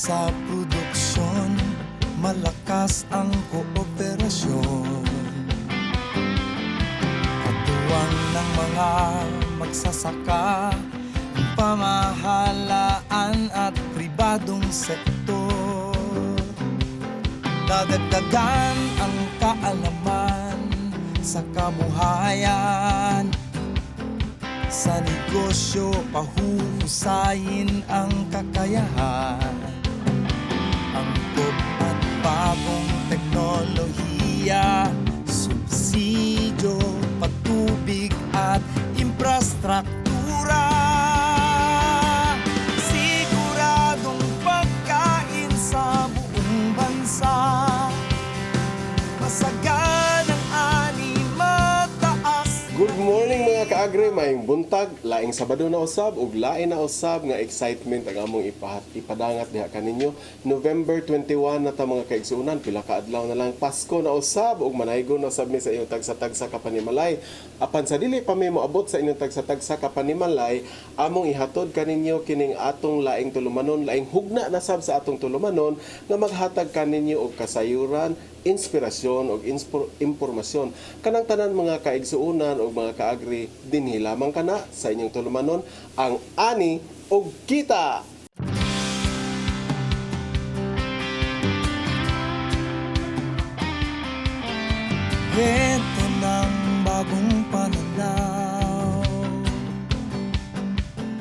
Sa produksyon, malakas ang kooperasyon. Katuwang ng mga magsasaka, ang pamahalaan at pribadong sektor. Dadagdagan ang kaalaman sa kabuhayan. Sa negosyo, pahuhusayin ang kakayahan. Angkop at bagong teknolohiya, subsidyo, patubig at infrastruktura. Siguradong pagkain sa buong bansa. Masaganang ani, mataas. Good morning mga kaagri, maayong buntag, laing Sabado na usab ug lain na usab nga excitement ang among ipadangat diha kaninyo. November 21 na ta mga kaigsuunan, pila ka adlaw na lang Pasko na usab ug manaygon na usab mi sa inyong tagsa-tagsa ka panimalay. Apan sa dili pa mi moabot sa inyong tagsa-tagsa ka panimalay, among ihatod kaninyo kining atong laing tulumanon, laing hugna na sab sa atong tulumanon nga maghatag kaninyo og kasayuran, inspirasyon o impormasyon. Kanang tanan mga kaigsuunan o mga kaagri, dinhi lamang kana sa inyong tulumanon ang ani o kita. Kwento ng bagong pananaw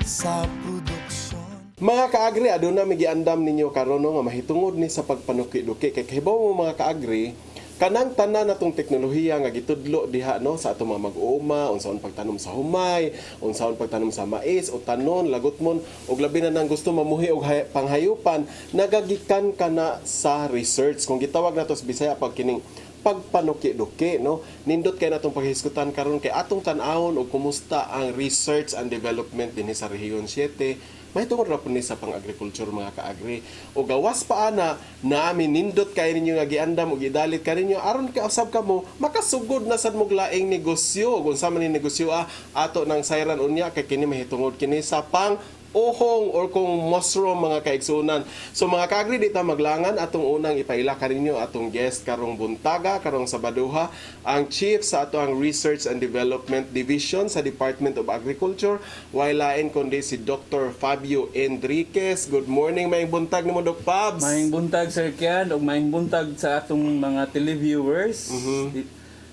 sa produksyon. Mga kaagri, aduna mi giandam ninyo karon nga mahitungod ni sa pagpanuki-duki kay kahibaw mo mga kaagri, kanang tanan natong teknolohiya nga gitudlo diha no sa atong mga mag-uuma, unsaon pagtanom sa humay, unsaon pagtanom sa mais o tanon, lagutmon ug labi na nang gusto mamuhi og panghayupan, nagagikan kana sa research. Kung gitawag nato sa Bisaya pag kining pagpanuki-duki no, nindot kay natong paghisgutan karon kay atong tan-awon og kumusta ang research and development dinhi sa Rehiyon 7. Mahitungod ra po ni sa pang-agriculture mga kaagri. O gawas pa ana na amin nindot kay ninyo nga giandam o gidalit ka ninyo aron ka usab kamo makasugod na sad mong laing negosyo. Kung sa man ni negosyo ato nang sayran unya kay kini mahitungod kini sa pang ohong or kung mushroom mga kaigsunan. So mga kaagri, dito maglangan atong unang ipaila kaninyo atong guest karong buntaga, karong Sabaduha, ang chief sa atong Research and Development Division sa Department of Agriculture, wailain kundi si Dr. Fabio Enriquez. Good morning, maayong buntag nimo Doc Fabs. Maayong buntag Sir Kian ug maayong buntag sa atong mga televiewers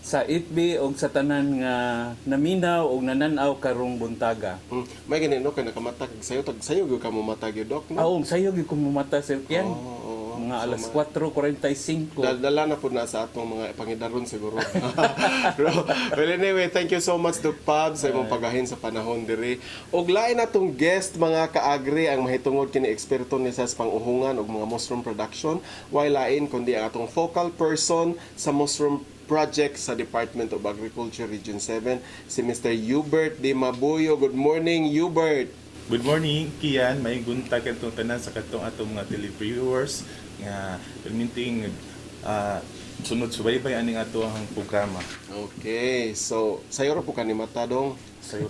sa ITB ug sa tanan nga naminaw ug nananaw karong buntaga. May ganito kay nakamatag sayo gyud ka mo matag yun, Doc, no? Aong sayo gyud ko mamata Sir Kian. Mga So, alas 4:45. Dala na po na sa atong mga pangidaron siguro. Well anyway, thank you so much Doc Fabs sa imong pagahin sa panahon diri. Og lain natong guest mga kaagri ang mahitungod kini eksperto ni sa panguhungan og mga mushroom production, while lain kundi ang atong focal person sa mushroom project sa Department of Agriculture Region 7, si Mr. Hubert Di Mabuyo. Good morning, Hubert. Good morning, Kian. May buntag katong tanan sa katong atong mga televiewers nga perminting sunod-subaybay aning ato ang programa. Okay, so sayo ra po kanimata dong.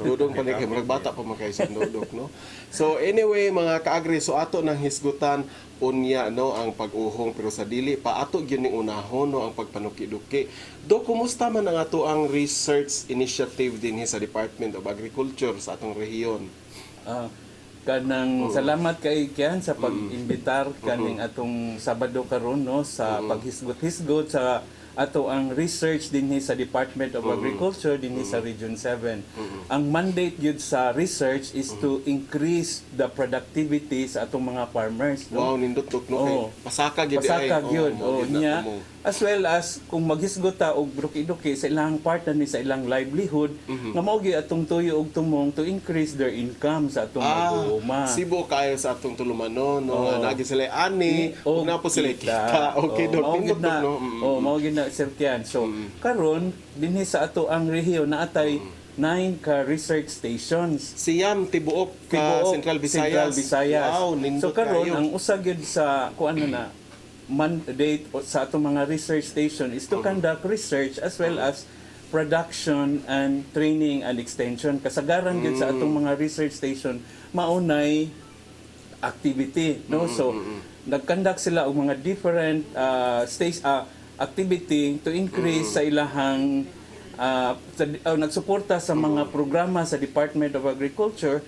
Dudong pa kay murag bata pa man kay sa dudok, no. So anyway mga kaagri, so ato nang hisgutan unya no ang pag-uhong pero sa dili pa ato gyud ning unahon no ang pagpanuki-duki. Do kumusta man ang ato ang research initiative dinhi sa Department of Agriculture sa atong rehiyon? Kanang salamat kay Kian sa pag-imbitar kaning atong Sabado karon no sa paghisgot-hisgot sa ato ang research dinhi sa Department of Agriculture dinhi sa Region 7. Ang mandate gyud sa research is to increase the productivity sa atong mga farmers. No? Wow, nindot Doc, no kay pasaka gyud Pasaka gyud. mao gyud na Niya, mo. as well as kung maghisgot ta og duki-duki sa ilang part ni sa ilang livelihood nga mao gyud atong tuyo og tumong to increase their income sa atong mag-uuma. Sibo kayo sa atong tulumanon no nga nagi sila ani ug na po sila kita. Okay Doc, mao nindot gyud na. Doc, no. Mao gyud na Sir Kian. So karon dinhi sa ato ang rehiyon naatay 9 ka research stations. Siyam tibuok ka Central Visayas. Wow, nindot so karon kayo. ang usa gyud sa kuan na mandate sa atong mga research station is to conduct research as well as production and training and extension. Kasagaran gyud sa atong mga research station maunay activity, no? So nag-conduct sila og mga different activity to increase sa ilahang nagsuporta sa mga programa sa Department of Agriculture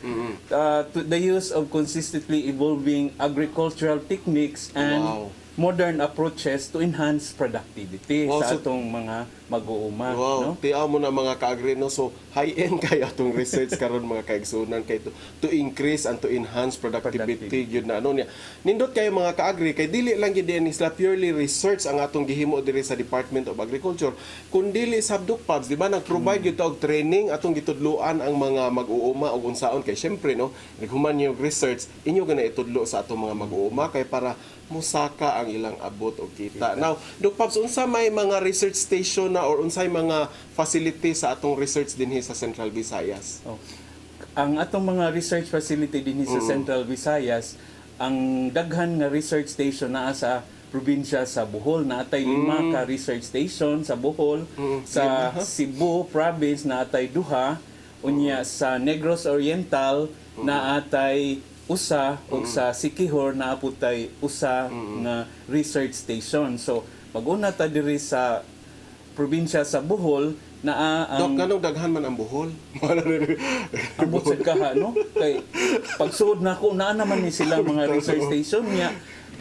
to the use of consistently evolving agricultural techniques and Wow. modern approaches to enhance productivity Wow, sa so- atong mga mag-uuma. Wow, No? tiyaw mo na mga ka-agri, no? So, high-end kaya itong research karon mga kaigsunan kay to increase and to enhance productivity yun na ano niya. Nindot kayo mga ka-agri kay dili lang gid ni sila purely research ang atong gihimo diri sa Department of Agriculture. Kun dili sabdok pubs, di ba nag-provide gyud og training atong gitudloan ang mga mag-uuma og unsaon kay syempre no, naghuman yung research inyo gana itudlo sa atong mga mag-uuma kay para musaka ang ilang abot o kita. Now, Dok Pops, unsa may mga research station na or unsay mga facility sa atong research dinhi sa Central Visayas? Oh. Ang atong mga research facility din sa Central Visayas, ang daghan nga research station naa sa probinsya sa Bohol, naatay 5 ka research station sa Bohol, sa Cebu province naatay 2, unya sa Negros Oriental naatay usa ug sa Siquijor naaputay usa nga research station. So pag-una ta diri sa probinsya sa Bohol naa Dok, ang ganong daghan man ang Bohol? ambot sa kaha no kay pagsuod nako naa naman ni sila mga research station niya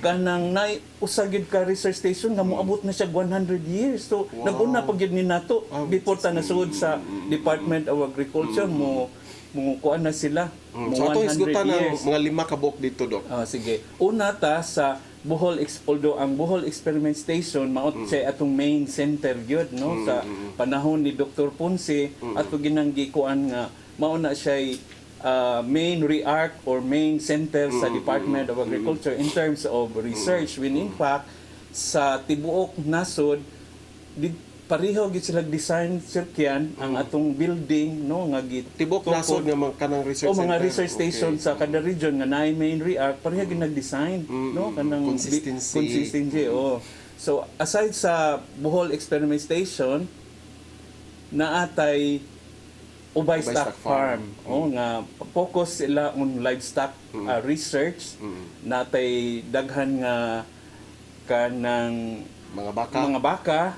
kanang nay usagid ka research station nga moabot na siya 100 years. So nag-una pag gyud ni nato before ta nasuod sa Department of Agriculture mo kuan na sila So atong 100 isgutan ng years. mga 5 ka buok dito, Dok. Sige. Una ta sa Bohol although ang Bohol Experiment Station maot siya atong main center gyud no sa panahon ni Dr. Ponce ato ginanggi kuan nga mao na siya main REARC or main center sa Department of Agriculture in terms of research when in fact sa tibuok nasod pareho gid sila design sirkyan ang atong building no nga Tibok nasod nga mga kanang research mga center. research station Okay. sa kada region nga naay main REARC pareha gid nag-design no kanang consistency oh. So aside sa Bohol Experiment Station naatay Ubay Stock Farm oh nga focus sila on livestock research natay daghan nga kanang Mga baka.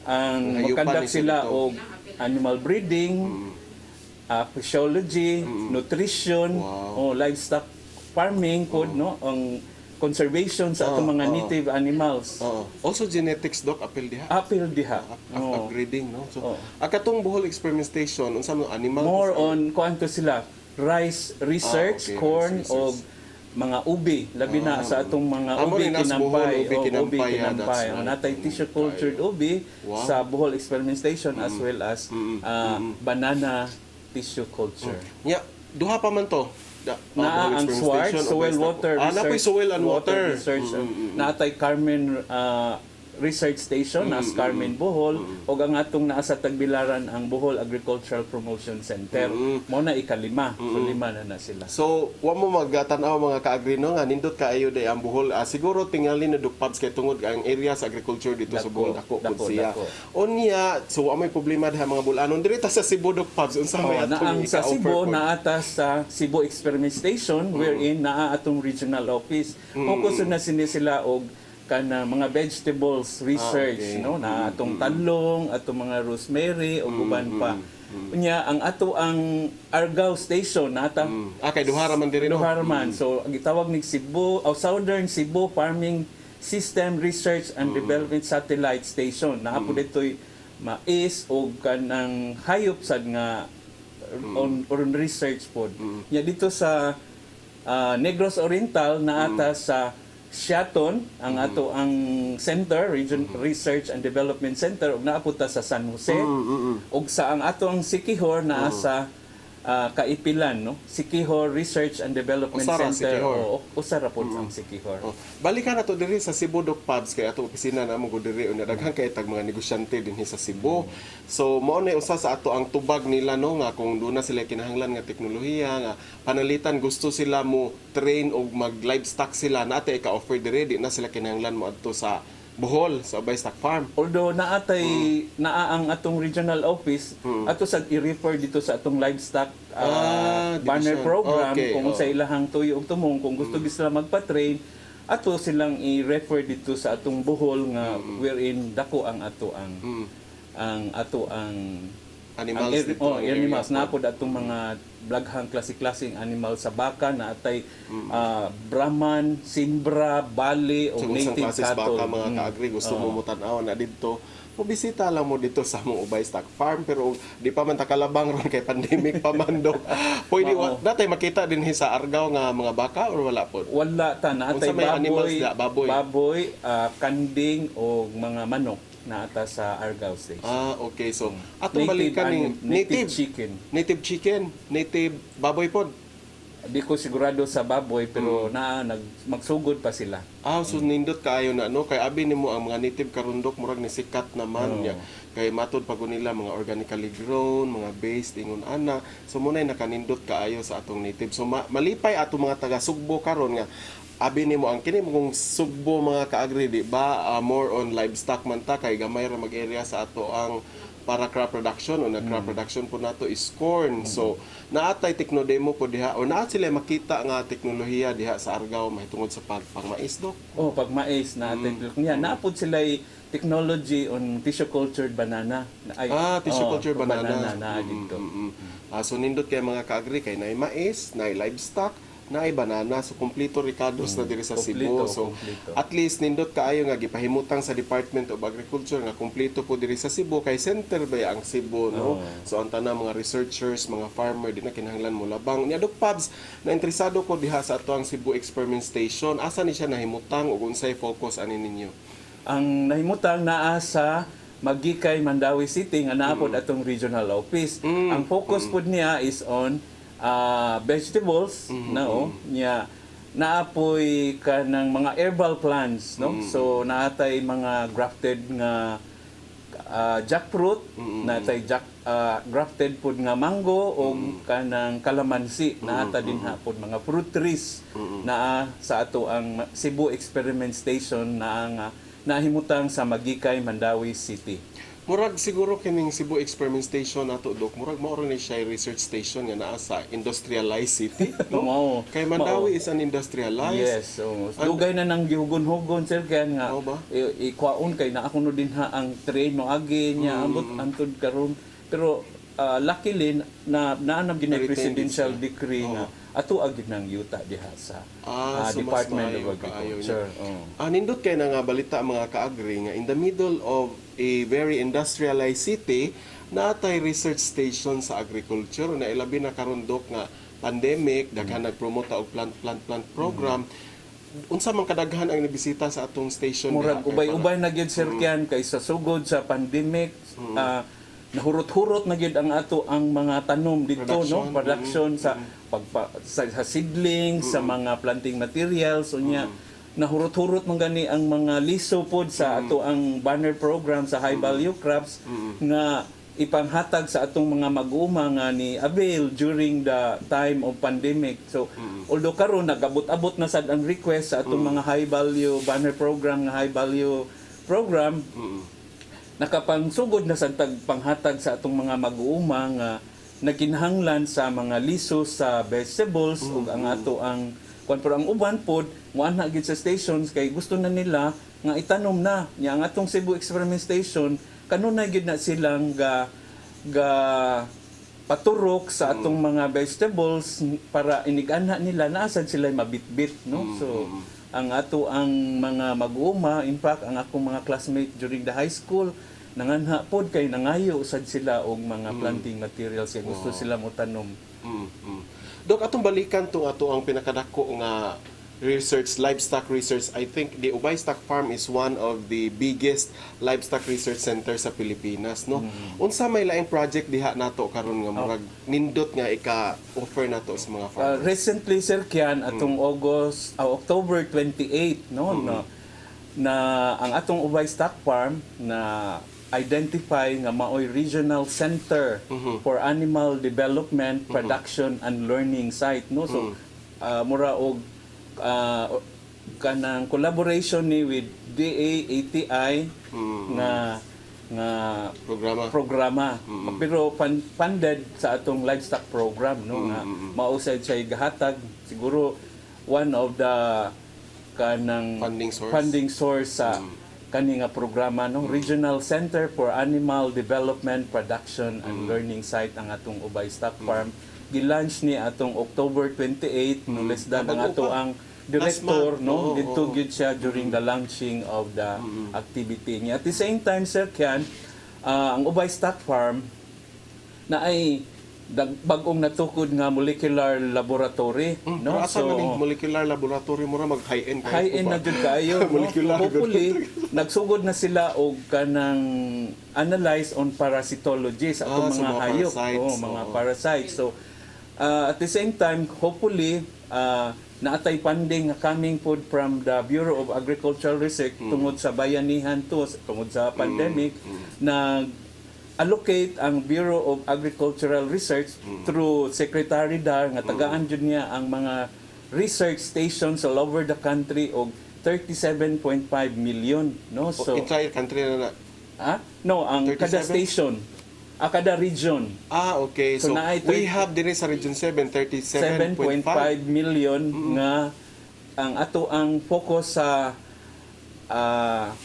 ang Hayupan mag-conduct ni sila dito. og animal breeding, physiology, nutrition, livestock farming pod no, ang conservation sa atong mga native animals. Oo. Also genetics, Dok, apil diha. Apil diha. Oo. Upgrading, no? So, akatong Bohol Experiment Station, unsa mo animal? More on kuanto sila rice research, okay, corn rice o research. mga ubi, labi na sa atong mga Amo ubi rin nas Bohol, kinampay, ubi kinampay, kinampay. that's Ang right. natay tissue cultured ubi Wow. sa Bohol Experiment Station as well as banana tissue culture. Yeah, duha pa man to. Na ang SWART, Soil Water napoy soil and water. Research. Naatay Carmen Research Station as Carmen Bohol o ang atong naa sa Tagbilaran ang Bohol Agricultural Promotion Center. Mao na ikalima. So 5 na sila. So, wa mo magtanaw mga ka-agri no nga nindot kaayo day ang Bohol. Siguro tingali na Dok Pops kay tungod ang area sa agriculture dito sa Bohol dako pud siya. Unya, so wa may problema diha mga bulanon diri ta sa Cebu Dok Pops unsa may na ang atong sa ika-offer Cebu po? naata sa Cebu Experiment Station wherein naa atong regional office. Focus na sila og kana mga vegetables research okay. no na atong talong, atong mga rosemary ug uban pa. Unya ang ato ang Argao Station nata Kay duhara man diri no. Duharman. So ang gitawag ni Cebu Southern Cebu Farming System Research and Development Satellite Station. Naa po ditoy mais o kanang hayop sad nga on research pod. Ya dito sa Negros Oriental naata sa Siaton ang ato ang center Region Research and Development Center ug naapunta sa San Jose ug sa ang ato ang Siquijor naa sa Kaipilan no Siquijor Research and Development Usara, Center Siquijor. usara pod ang Siquijor. Balikan na to diri sa Cebu Dok Pops kay ato opisina na mo diri unya daghan kay tag mga negosyante dinhi sa Cebu. So mao na usa sa ato ang tubag nila no nga kung doon na sila kinahanglan nga teknolohiya nga panalitan gusto sila mo train og mag livestock sila natay ka-offer diri di na sila kinahanglan mo adto sa Bohol sa Ubay Stock Farm. Although naatay naa ang atong regional office ato sa i-refer dito sa atong livestock banner division. program Okay, kung sa ilahang tuyo ug tumong kung gusto gid sila magpa-train ato silang i-refer dito sa atong buhol nga wherein dako ang ato ang ato ang Animals ang dito, oh, ang animals area. na po atong mga blaghang klase-klaseng animal sa baka na atay Brahman, Simbra, Bali o So, kung isang native klases cattle. baka mga kaagri, gusto mo mutanaw na dito, mobisita lang mo dito sa mong Ubay Stock Farm, pero di pa man takalabang ron kay pandemic pa man do. Pwede, Oo. datay makita din sa Argao nga mga baka or wala po? Wala ta na atay Unsa may animals baboy, da? Baboy? kanding o mga manok na ata sa Argao Station. Ah, okay. So, atong balikan ni native chicken. Native chicken, native baboy pod. Di ko sigurado sa baboy pero magsugod pa sila. Ah, so nindot kaayo na no kay abi nimo ang mga native karundok murag ni sikat naman niya. Kay matod pag nila mga organically grown, mga based ingon ana. So munay nakanindot kaayo sa atong native. So malipay ato mga taga Sugbo karon nga abi nimo ang kini mong Sugbo mga kaagri di ba more on livestock man ta kay gamay ra mag-area sa ato ang para crop production o crop production po nato is corn. So naatay teknodemo po diha o naa sila makita nga teknolohiya diha sa Argao mahitungod sa pangmais dok. Oh, pag mais na niya naapod sila technology on tissue cultured banana. Tissue culture banana. na dito. So nindot kay mga kaagri kay naay mais, naay livestock, naay banana, so kompleto ricados na diri sa Cebu. So kompleto. at least nindot kaayo nga gipahimutang sa Department of Agriculture nga kompleto po diri sa Cebu kay center ba ang Cebu no. So ang tanang mga researchers, mga farmer di na kinahanglan mo labang. Nya Dok Pabs, na interesado ko diha sa ato ang Cebu Experiment Station. Asa ni siya nahimutang ug unsay focus ani ninyo? Ang nahimutang naa sa Magikay, Mandawi City nga naapod atong regional office. Ang focus pod niya is on vegetables niya naapoy ka ng mga herbal plants no. So naatay mga grafted nga jackfruit, naatay grafted pod nga mango o kanang kalamansi, naata din hapon mga fruit trees naa sa ato ang Cebu Experiment Station na nga nahimutang sa Magikay, Mandawi City. Murag siguro kining Cebu Experiment Station nato dok, murag mao ni siya research station nga naa sa industrialized city, no? Mao. Kay Mandawi is an industrialized. Yes, so dugay na nang gihugon-hugon sir kaya nga Oo ba? ikwaon kay naa kuno din ha ang train no agi niya ambot antod karon pero luckily na naanam gid na Retained presidential siya. decree nga ato agid nang yuta diha sa So mas Department of maayo kaayo niya. Agriculture. Oh. Nindot kay na nga balita mga kaagri nga in the middle of a very industrialized city, natay research station sa agriculture na ilabi na karon dok nga pandemic, daghan nagpromote og plant program. Unsa man kadaghan ang nibisita sa atong station Murag diha? ubay-ubay na gyud sir kyan kay sa sugod sa pandemic nahurot-hurot na gyud ang ato ang mga tanom dito no, production sa sa seedlings, sa mga planting materials unya nahurot-hurot man gani ang mga liso pod sa ato ang banner program sa high value crops nga ipanghatag sa atong mga mag-uuma nga ni avail during the time of pandemic. So although karon nagabot-abot na sad ang request sa atong mga high value banner program nga high value program nakapangsugod na sa panghatag sa atong mga mag-uuma nga nagkinahanglan sa mga liso sa vegetables ug ang ato ang pero ang uban pod muana gid sa stations kay gusto na nila nga itanom na nya ang atong Cebu Experiment Station kanunay gid na silang ga paturok sa atong mga vegetables para inigana nila naasad sila mabitbit no. So ang ato ang mga mag-uuma, in fact ang akong mga classmate during the high school nanganha pod kay nangayo usad sila og mga planting materials kay gusto sila mo tanom. Dok, atong balikan tong ato ang pinakadako nga research, livestock research. I think the Ubay Stock Farm is one of the biggest livestock research center sa Pilipinas, no? Unsa may laing project diha nato karon nga murag nindot nga ika-offer nato sa mga farmers? Recently sir Kian atong October 28 no na ang atong Ubay Stock Farm na identify nga maoy regional center for animal development, production and learning site no. So mura og kanang collaboration ni with DA-ATI nga programa. Pero funded sa atong livestock program no nga mausay siya gahatag siguro one of the kanang Funding source. sa kani nga programa no, Regional Center for Animal Development, Production and Learning Site ang atong Ubay Stock Farm. Gilaunch ni atong October 28 no less than ang ato ang director Last month. no Oo, dito oo. gyud siya during the launching of the activity niya. At the same time, Sir Kian, ang Ubay Stock Farm na ay bagong natukod nga molecular laboratory no. Pero asa man yung molecular laboratory mo ra mag high-end kayo. high-end na jud kayo no? Molecular Hopefully nagsugod na sila og kanang analyze on parasitology sa atong sa mga mga hayop, parasites, mga oo. parasites. So at the same time, hopefully naatay funding nga coming food from the Bureau of Agricultural Research tungod sa bayanihan to, tungod sa pandemic, na allocate ang Bureau of Agricultural Research through Secretary Dar nga tagaan jud niya ang mga research stations all over the country og 37.5 million no. So entire country na. no, ang kada 37? station, kada region. Okay. So, So, naay we have din sa Region 7, 7.5 37.5. million nga ang ato ang focus sa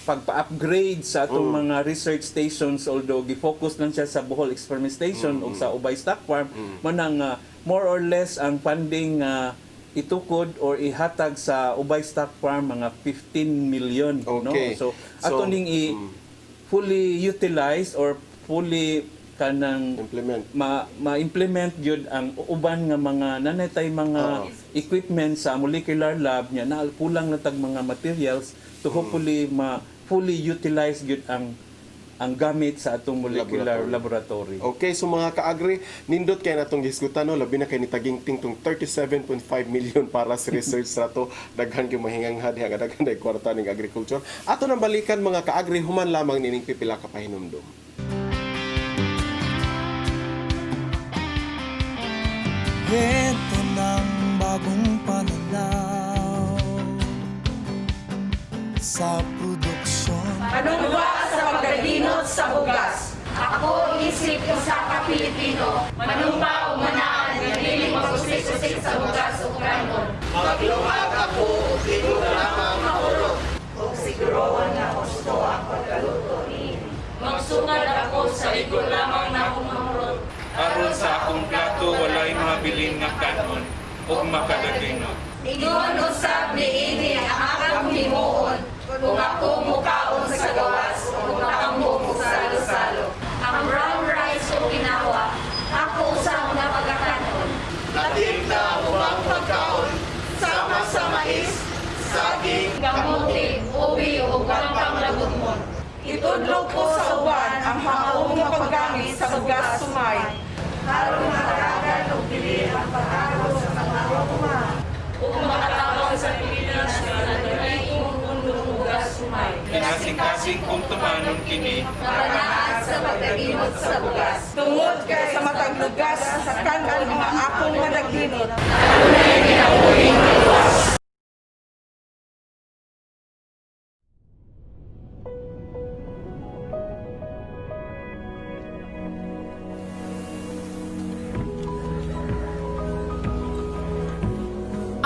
pagpa-upgrade sa atong mga research stations, although gi-focus lang siya sa Bohol Experiment Station o sa Ubay Stock Farm, manang more or less ang funding itukod or ihatag sa Ubay Stock Farm mga 15 million Okay. no. So So, ato ning fully utilize or fully kanang Implement. ma-implement gyud ang uban nga mga nanaytay mga equipment sa molecular lab niya na kulang na tag mga materials to hopefully fully utilize gyud ang gamit sa atong molecular laboratory. Okay, so mga ka-agri, nindot kay natong gisgutan no, labi na kay ni taging-ting tong 37.5 million para sa research sa to, daghan gyud mahingang hadi nga daghan day kwarta ning agriculture. Ato nang balikan mga ka-agri, human lamang nining pipila ka pahinumdum. Kwento ng bagong pananaw sa produksyon. Anong ba sa pagdaginot sa bugas? Ako isip ko sa ka-Pilipino. Manumpa o manaan ng dili magusik-usik sa bugas o kanon. Magluhag ako, siguro lamang mahulog. Kung siguroan na gusto ang pagkaluto ni. Magsungad ako sa igol lamang na humahulog. Aron sa akong plato walay mabilin nga kanon ug makadaginot. Ingon usab ni ini ang akang himuon. Kung ako mukaon sa gawas, kung nakamo mo salo-salo. Ang brown rice o ginawa, ako usang na pagkakanon. Lating na umang pagkaon, sama sa mais, saging, kamuti, ubi o gangkang lagutmon. Itudlog ko sa uban ang maong nga paggamit sa bugas sumay. Harong mataragan o dili ang pag-araw sa pangaroma. Kung makatawag sa Pilipinas na nagay imong bugas sumay. Kasing-kasing kung tumanon kini. Maranaan sa pagdaginot sa bugas. Tungod kay sa matag lugas sa kanan mga akong madaginot.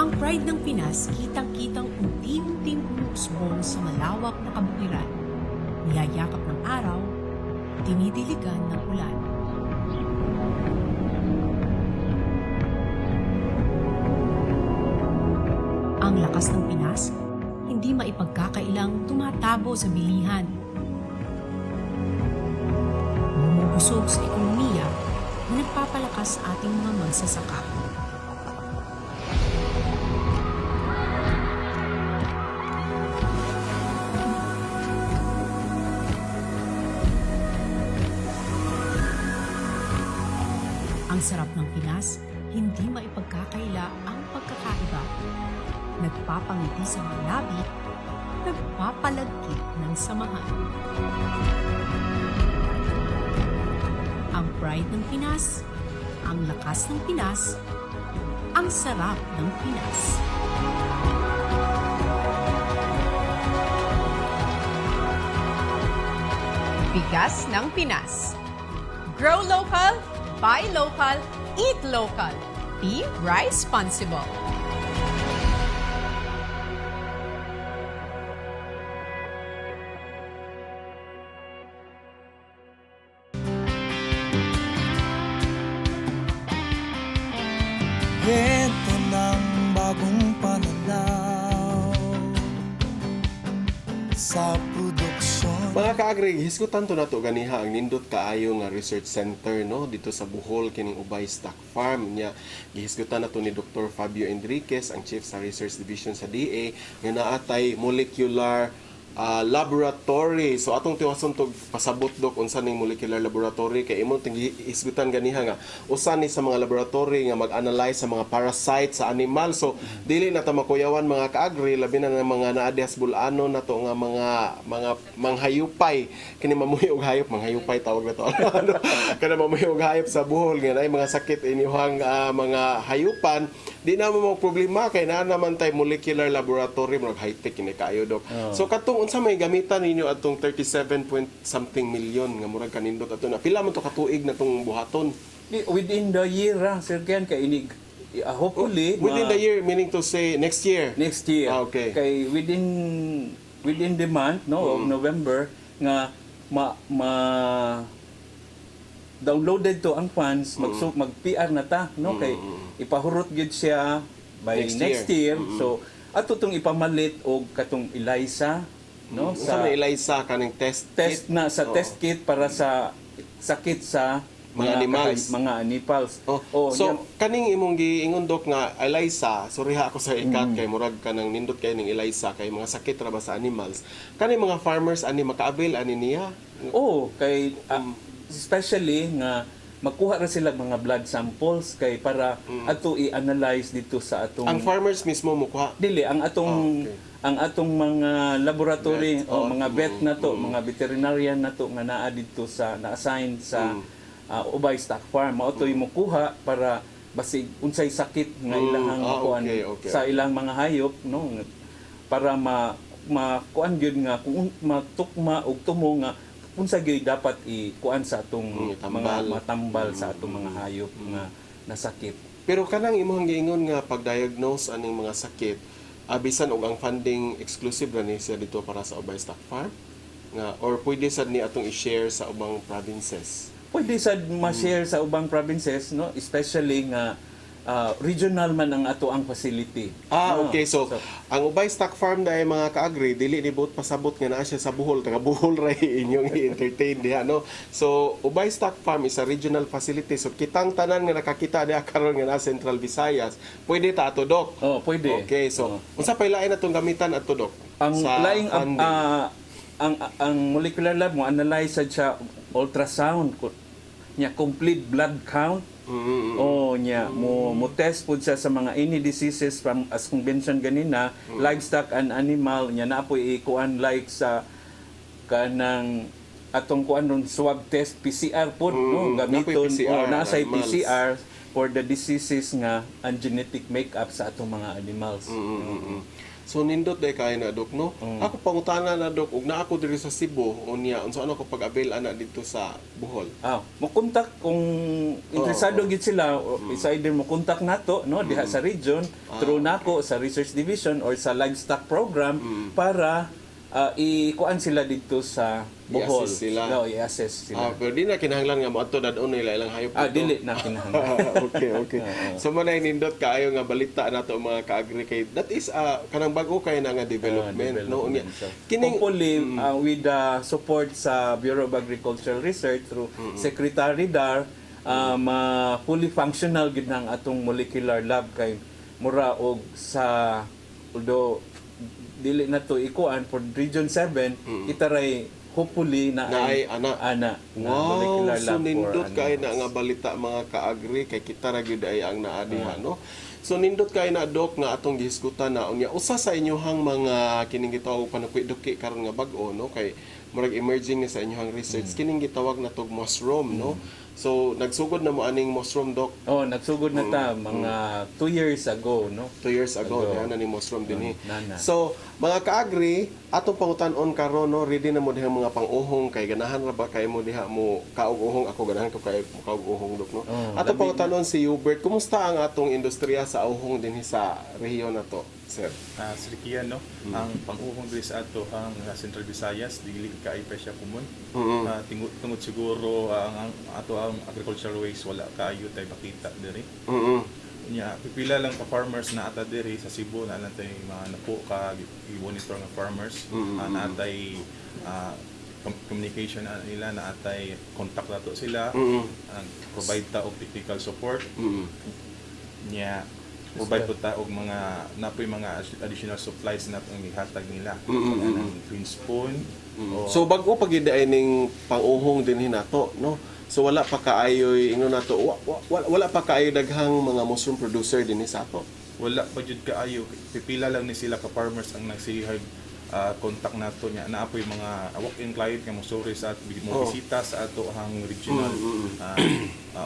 Ang Pride ng Pinas kitang-kitang unti-unting umusbong sa malawak na kabukiran. Niyayakap ng araw, dinidiligan ng ulan. Ang lakas ng Pinas, hindi maipagkakailang tumatabo sa bilihan. Bumubusog sa ekonomiya na nagpapalakas sa ating mga magsasaka. Ang sarap ng Pinas, hindi maipagkakaila ang pagkakaiba. Nagpapangiti sa mga labi, nagpapalagkit ng samahan. Ang pride ng Pinas, ang lakas ng Pinas, ang sarap ng Pinas. Bigas ng Pinas. Grow local, buy local, eat local. Be responsible. Kwento ng bagong pananaw sa produksyon. Mga kaagri, hisgutan to nato ganiha ang nindot kaayo nga research center no dito sa Bohol kining Ubay Stock Farm nya. Gihisgutan nato ni Dr. Fabio Enriquez, ang Chief sa Research Division sa DA, nga naatay molecular laboratory. So atong tiwason to pasabot dok unsa ning molecular laboratory kay imong isgutan ganiha nga usa ni sa mga laboratory nga mag-analyze sa mga parasite sa animal. So dili na ta makuyawan mga kaagri labi na nga mga naadihas bulano nato nga mga manghayupay kini mamuhi og hayop manghayupay tawag na to ano kana mamuhi og hayop sa Bohol nga naay mga sakit inyong mga hayupan di na mo problema kay naa naman tay molecular laboratory mag high tech kini kaayo dok. So katong unsa may gamitan ninyo atong 37 point something million nga murag kanindot ato na pila man to katuig na tong buhaton Within the year, Sir Ken, kay inig, hopefully, within the year meaning to say next year. next year. Okay. Kay within the month no of November nga downloaded to ang funds mag PR na ta no kay ipahurot gyud siya by next year. So ato tong ipamalit og katong ELISA no Sa ELISA kaning test test kit. na sa test kit para sa sakit sa Mga animals. mga animals. So kaning imong giingon dok nga ELISA, suriha ako sa ikat kay murag kanang nindot kay ning ELISA kay mga sakit ra ba sa animals. Kani mga farmers ani maka-avail ani niya? Kay especially nga magkuha ra sila mga blood samples kay para ato i-analyze dito sa atong Ang farmers mismo mukuha. dili ang atong Okay. ang atong mga laboratory Vet. o mga vet na to, mga veterinarian na to nga naa dito sa na-assign sa Ubay Stock Farm. Mao to'y mukuha para basig unsay sakit nga ilahang makuan okay. sa ilang mga hayop no para makuan gyud nga kung matukma og tumo nga unsa gyud dapat ikuan sa atong mga matambal sa atong mga hayop nga nasakit. Pero kanang imong giingon nga pag-diagnose aning mga sakit, bisan og ang funding exclusive ra ni siya dito para sa Ubay Stock Farm nga or pwede sad ni atong i-share sa ubang provinces. Pwede sad ma-share sa ubang provinces no especially nga regional man ang ato ang facility. Okay. So, ang Ubay Stock Farm dahil mga kaagri, dili ni both pasabot nga naa siya sa Bohol. Taga Bohol ray inyong i-entertain diha, no? So, Ubay Stock Farm is a regional facility. So, kitang tanan nga nakakita diha karon nga na Central Visayas. Pwede ta ato, Dok? Pwede. Okay. So, unsa pay lain atong gamitan ato, Dok? Ang sa laing funding? ang molecular lab mo analyze sad siya ultrasound nya complete blood count. Nya mo test pud siya sa mga any diseases from as kung mention ganina livestock and animal nya na po ikuan like sa kanang atong kuan ron swab test PCR pud no gamiton nasay PCR for the diseases nga and genetic makeup sa atong mga animals. So nindot day kay na dok no. Ako pangutana na dok ug naa ako diri sa Cebu unya unsa ano ko pag-avail ana dito sa Bohol. Mo contact kung interesado gid sila isa either mo contact nato no diha sa region through nako sa research division or sa livestock program para ikuan sila dito sa Bohol. I-assess sila. I-assess sila. Pero di na kinahanglan nga moadto dadon nila ilang hayop. Dili na kinahanglan. Okay. So manay nindot kaayo nga balita nato mga kaagri kay that is kanang bag-o kay na nga development no unya. Kining with the support sa Bureau of Agricultural Research through Secretary Dar fully functional gid nang atong molecular lab kay mura og sa although dili na to ikuan for Region 7 kita ray hopefully na ay ana molecular lab. So nindot kay animals. na nga balita mga kaagri kay kita ra gyud ay ang naadiha no. So nindot kay na dok nga atong gihisgutan na unya usa sa inyohang mga kining gitawag panukwi-duki karon nga bag-o no kay murag emerging ni sa inyohang research kining gitawag na tog mushroom no. So nagsugod na mo aning mushroom dok. Nagsugod na ta mga 2 years ago no. 2 years ago na ni mushroom dinhi. Nana. So mga kaagri atong pangutan-on karon no ready na mo diha mga pang-uhong kay ganahan ra ba kay mo diha mo kaug-uhong ako ganahan ko kay kaug-uhong dok no. Atong pangutan-on si Hubert, kumusta ang atong industriya sa uhong dinhi sa rehiyon nato, sir? Sir Kian, no? Ang pang-uhong diri sa ato ang Central Visayas dili kay pa siya common. Tungod siguro ang ato ang agricultural waste wala kaayo tay makita diri. Nya pipila lang ka farmers na ata diri sa Cebu na natay mga napo ka i-monitor nga farmers na atay communication na nila na atay contact nato sila provide ta og technical support nya provide po ta og mga napoy mga additional supplies na itong ihatag nila ng green spoon So bago pag ay ning panguhong din hinato, no? So wala pa kaayoy ingon nato, wala pa kaayoy daghang mga mushroom producer din sa ato. wala pa jud kaayo, pipila lang ni sila ka farmers ang nagsihag contact nato nya naapoy mga walk-in client nga mosuri sa mo bisita sa ato ang regional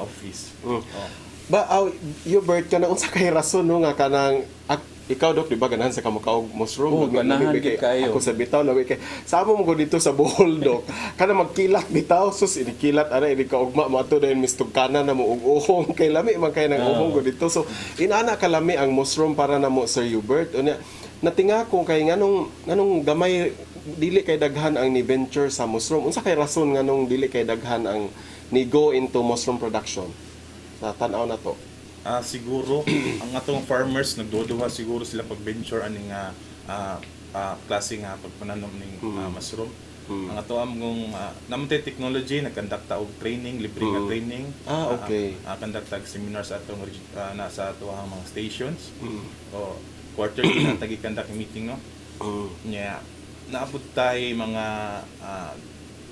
office. Ba Hubert kana unsa kay rason no nga kanang ikaw dok di ba ganahan sa kamukaog mushroom ganahan gid kayo. Ako sa bitaw labi kay sama mo ko dito sa Bohol dok kana magkilat bitaw sus inikilat ana ini kaugma mato dayon mistug kana na mo og uhong kay lami man kay nang uhong ko dito so inana kalami ang mushroom para namo Sir Hubert unya natinga ko kay nganong gamay dili kay daghan ang ni venture sa mushroom unsa kay rason nganong dili kay daghan ang ni go into mushroom production sa tan-aw na to. Siguro ang atong farmers nagduduha siguro sila pag venture aning klase nga pagpananom ning mushroom. Ang ato among namatay technology nagkandakta og training, libre nga training. Okay. Kandakta seminar sa atong sa ato ang mga stations. So quarterly na tagi-conduct meeting no. Nya naabot tay mga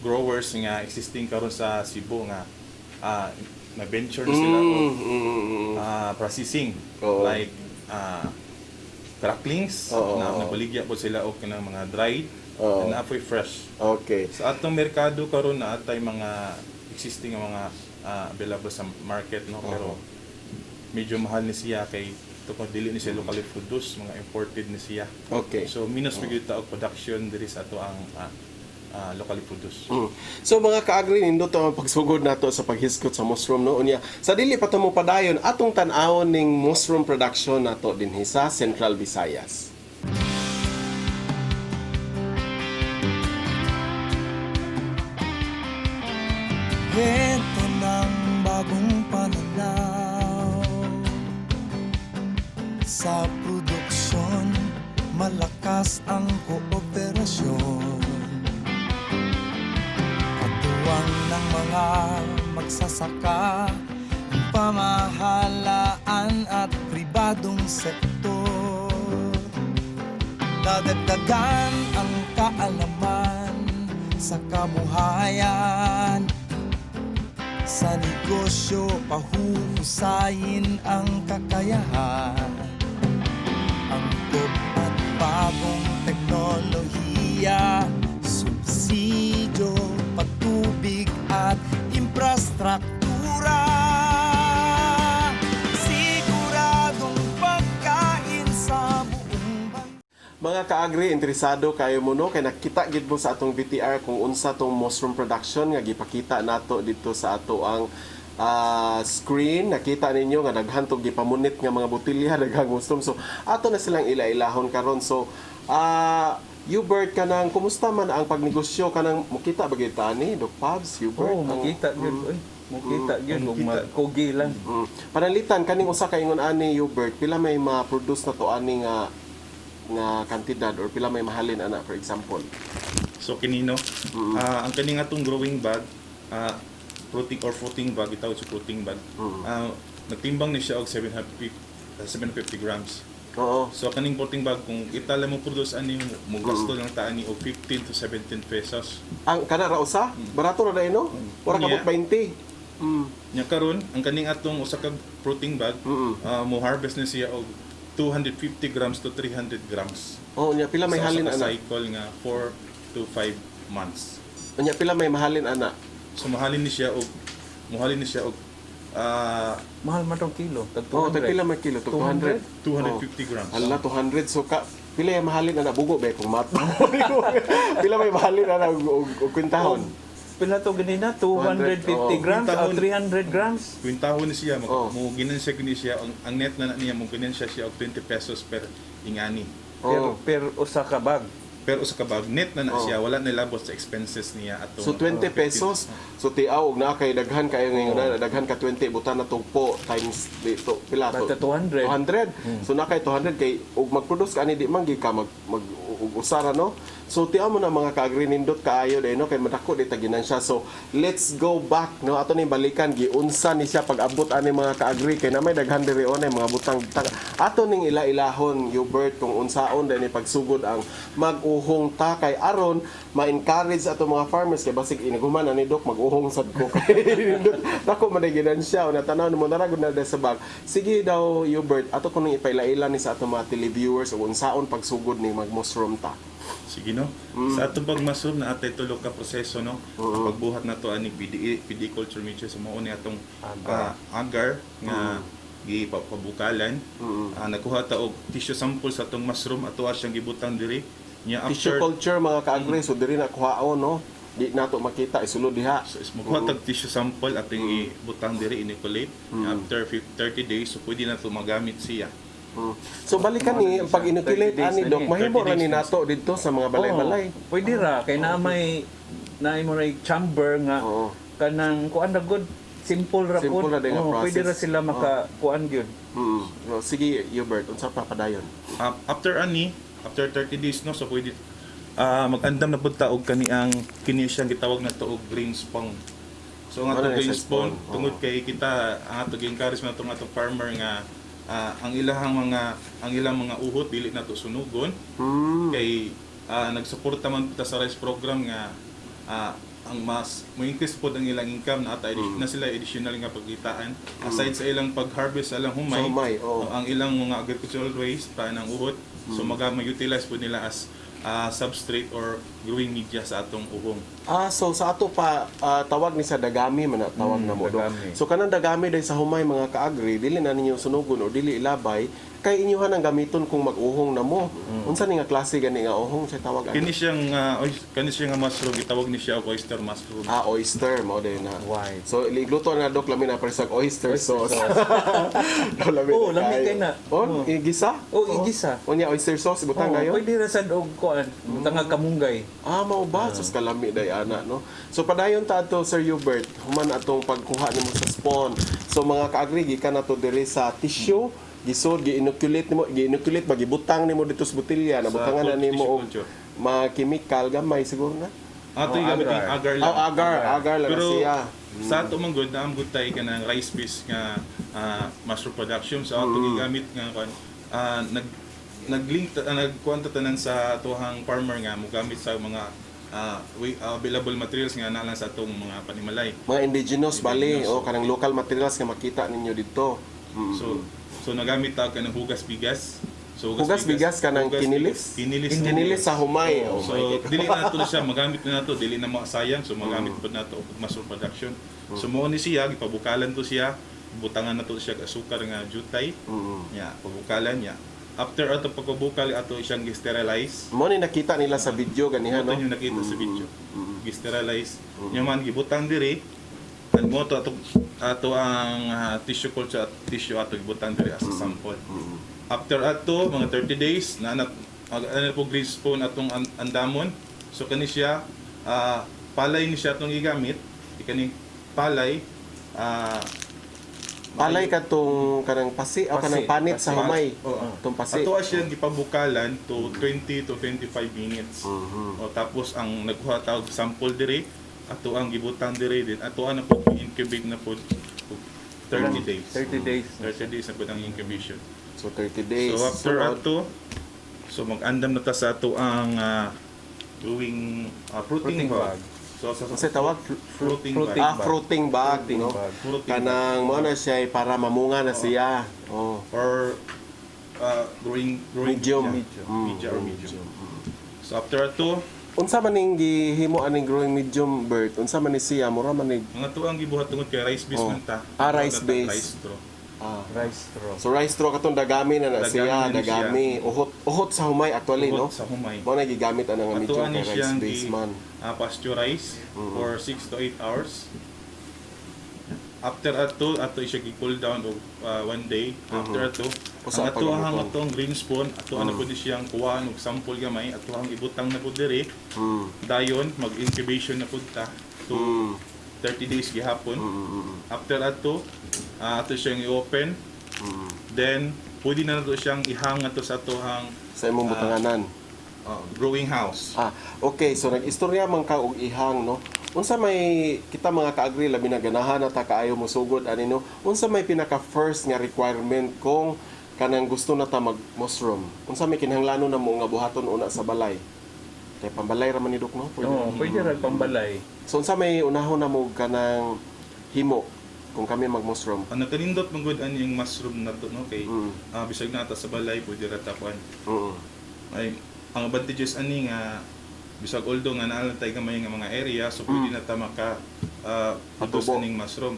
growers nga existing karon sa Cebu nga na venture na sila processing like cracklings na nabaligya po sila og kanang mga dried na apoy fresh. Okay. Sa atong merkado karon na atay mga existing nga mga available sa market no pero medyo mahal ni siya kay tukod dili ni siya locally produced mga imported ni siya. Okay. So minus magyud ta og production diri sa ato ang locally produced. So mga ka-agri nindot ang pagsugod nato sa paghiskot sa mushroom no unya sa dili pa ta mo padayon atong tan-awon ning mushroom production nato dinhi sa Central Visayas. Ito ng bagong pananaw sa produksyon, malakas ang kooperasyon. Katuwang ng mga magsasaka, ang pamahalaan at pribadong sektor. Dadagdagan ang kaalaman sa kabuhayan. Sa negosyo, pahuhusayin ang kakayahan. Angkop at bagong teknolohiya, subsidyo, patubig at infrastruktura. Siguradong pagkain sa buong bansa. Mga ka-agri interesado kayo mo no kay nakita gid mo sa atong VTR kung unsa tong mushroom production nga gipakita nato dito sa ato ang screen. Nakita ninyo nga daghan tong gipamunit nga mga botelya daghang mushroom. So ato na silang ila-ilahon karon. So Hubert kanang kumusta man ang pagnegosyo kanang makita ba gyud tani Doc Pabs Hubert? Makita gyud makita gyud ug kogi lang. Panalitan kaning usa ka ingon ani Hubert pila may ma-produce na to ani nga kantidad or pila may mahalin ana for example. So kinino ang kaning atong growing bag fruiting bag itawag sa fruiting bag nagtimbang ni siya og 750 grams. Oo. So kaning fruiting bag kung itala mo produce ani mo gasto lang ta ani og 15 to 17 pesos. Ang kana ra usa barato ra dai no? Ora kabot 20. Nya karon ang kaning atong usa ka fruiting bag mo harvest na siya og 250 grams to 300 grams. Oh, nya pila may halin ana? Cycle nga 4 to 5 months. Nya pila may mahalin ana? So mahalin ni siya og Mahal man tong kilo, tag 200. Oh, pila may kilo? 200? 250 grams. Hala, 200. So, pila yung mahalin na bugo ba kung mato? Pila may mahalin na og kwintahon? Pila to ganina 250 grams o 300 grams. Kwintahon ni siya mo ginansya kini siya ang net na niya mo ginansya siya og 20 pesos per ingani. Per usa ka bag. pero sa kabagnet na siya wala nilabot sa expenses niya ato. So 20 pesos. So tiaw og na kay daghan kayo ngayon na daghan ka 20 butan na tugpo times dito pila to. Basta 200. 200. So na kay 200 kay og mag-produce ka ani di man gyud ka mag usara no. So tiaw mo na mga ka-agree nindot kaayo dai no kay madako di taginan siya. So let's go back no ato ni balikan giunsa ni siya pag-abot ani mga ka-agree kay na may daghan diri onay mga butang ato ning ila-ilahon Hubert kung unsaon dai ni pagsugod ang mag-uhong ta kay aron ma-encourage ato mga farmers kay basig iniguman ani dok mag-uhong sad ko kay dako man ginan siya una tanaw mo naragod na sa bag. Sige daw Hubert ato kuning ipaila-ila ni sa ato mga televiewers ug unsaon pagsugod ni mag-mushroom ta. Sige no. Sa atong pag-mushroom na atay tulo ka proseso no. Pagbuhat na to ani PD culture media sa mao ni atong agar nga gipabukalan. Nakuha ta og tissue sample sa atong mushroom ato siyang gibutang diri. Nya Tissue after culture mga ka-agree so diri na kuhaon no. Di nato makita isulod diha. so makuha tag tissue sample ating ibutang diri inoculate. After 30 days so pwede na to magamit siya. So balikan ni pag inoculate 30 days ani na dok ni. mahimo 30 ra ni days nato didto sa mga balay-balay. Oo, pwede ra kay na may mo ray chamber nga Oo. kanang kuan ra good simple ra Simple pod. ra din nga Oo, pwede ra process. sila makakuan gyud. So, sige Hubert unsa pa padayon? After 30 days no so pwede mag-andam na pud ta og kaniang kini siyang gitawag na to og green spawn. So nga Ano na to green siya spawn spawn? tungod kay kita ang ato gi-encourage na to nga to farmer nga ang ilang mga uhot dili na to sunugon kay nagsuporta man ta sa rice program nga ang mas mo increase pod ang ilang income na atay na sila additional nga pagkitaan aside sa ilang pag-harvest sa ilang humay, Sa humay, oo. ang ilang mga agricultural waste pa ng uhot so mag-utilize pod nila as substrate or growing media sa atong uhong. So sa ato pa tawag ni sa dagami man na tawag na mo do. dagami. So kanang dagami dahil sa humay mga ka-agree dili na ninyo sunugon o dili ilabay kay inyuhan ang gamiton kung mag-uhong na mo. Unsa ni nga klase gani nga uhong sa tawag Kini siyang mushroom gitawag ni siya og oyster mushroom. oyster mo din na. White. So igluto na dok lamin na presag oyster sauce. Oo, lami kay na. Oh, igisa? Oh, igisa. Unya oyster sauce ibutang Oo, kayo? pwede ra sad og kuan tangag kamunggay. Mao ba? Sus kalami day ana no. So padayon ta ato Sir Hubert, human atong pagkuha nimo sa spawn. So mga ka-agree gikan nato diri sa tissue, gisod gi-inoculate magibutang nimo dito sa botelya, nabutangan na nimo og tissue culture. mga chemical gamay siguro na. Ato gamit ang agar lang. Agar lang Pero siya. sa ato man good na ang good tayo ka ng rice base nga mushroom production so ato gigamit nga nagkuan tanan sa atuhang farmer nga mogamit sa mga available materials nga nalang sa atong mga panimalay. Mga indigenous bali Indigenous, o kanang local materials nga makita ninyo dito. So nagamit ta ka ng hugas bigas. So Hugas bigas ka ng kinilis? Kinilis sa humay. Oh, So dili na nato siya magamit na nato dili na masayang so magamit pud nato og mushroom production. So mo ni siya gipabukalan to siya butangan nato siya asukar nga jutay. Ya pabukalan niya. After ato pagkabukal ato siyang gi-sterilize. Mo ni nakita nila sa video ganihan no. Ito yung nakita sa video. Gi-sterilize. Nya man gibutang diri. And mo to ato ang tissue culture at tissue ato gibutang diri as a sample. After ato mga 30 days na po green spoon atong andamon. So kani siya palay ni siya atong gigamit. Ikani palay Palay ka tong kanang pasi o kanang panit sa humay. Oo. Tong pasi. Ato siya gipabukalan to 20 to 25 minutes. O tapos ang nagkuha tawag sample diri ato ang gibutang diri din ato na po incubate na po 30 days. 30 days. 30 days na po ang incubation. So 30 days. So after Sunod. ato so mag-andam na ta sa ato ang doing fruiting bag. So Kasi tawag fruiting fruiting bag. bag. fruiting bag, no. Fruiting Kanang mo na siya para mamunga na siya. Oh. Or growing Medium. media or medium. So after ato Unsa man ning gihimo aning growing medium bird? Unsa man ni siya? Mura man ni mga tuang gibuhat tungod kay rice base man ta. rice base. Rice straw. Rice straw. So rice straw katong dagami na siya, Dagami na dagami. Uhot sa humay actually, no. Uhot sa humay. Mo na gigamit ana nga medium Ato ani kay rice siyang base man. pasteurize for 6 to 8 hours. After ato siya gi-cool down og 1 day. After ato Usa Ang atuhang pag-ibutang. atong green spoon, atuhang na pwede siyang kuhaan og sample gamay, atuhang ibutang na pud diri. Dayon mag-incubation na pud ta to 30 days gihapon. After ato, ato siyang i-open. Then pwede na nato siyang ihang ato sa atuhang Sa imong butanganan. growing house. Okay, so nag-istorya man ka og ihang, no? Unsa may kita mga kaagri labi na ganahan na ta kaayo mo sugod ani no? Unsa may pinaka first nga requirement kung kanang gusto na ta mag mushroom? Unsa may kinahanglanon na mo nga buhaton una sa balay? Kay pambalay ra man ni Dok, no? Pwede ra pambalay. So unsa may unahon na mo kanang himo kung kami mag mushroom? Ang nakanindot mangud ani yung mushroom na to, no? Kay bisag nata sa balay pwede ra ta kuan. Ay ang advantages ani nga bisag although nga naa lang tay gamay nga mga area, so pwede na ta maka produce Matubo. aning mushroom.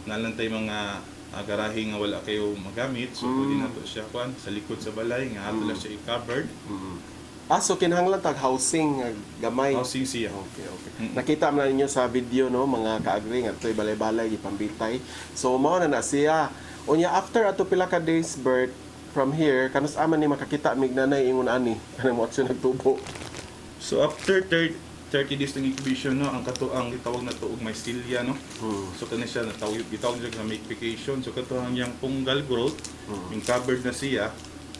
Naa lang tay mga garahe nga wala kayo magamit, so pwede na to siya kuan sa likod sa balay nga ato lang siya i-covered. So kinahanglan tag housing nga gamay. Housing siya. Okay. Nakita man ninyo sa video, no, mga kaagri nga toy balay-balay gipambitay. So mao na siya. Unya after ato pila ka days birth from here, kanus aman ni makakita mig nanay ingon ani kanang mo siya nagtubo. So after 30 days ng incubation, no, ang katuang gitawag na to og mycelia, no. So kani siya natawag gitawag nila nga magnification. So katuang yang fungal growth, yung covered na siya.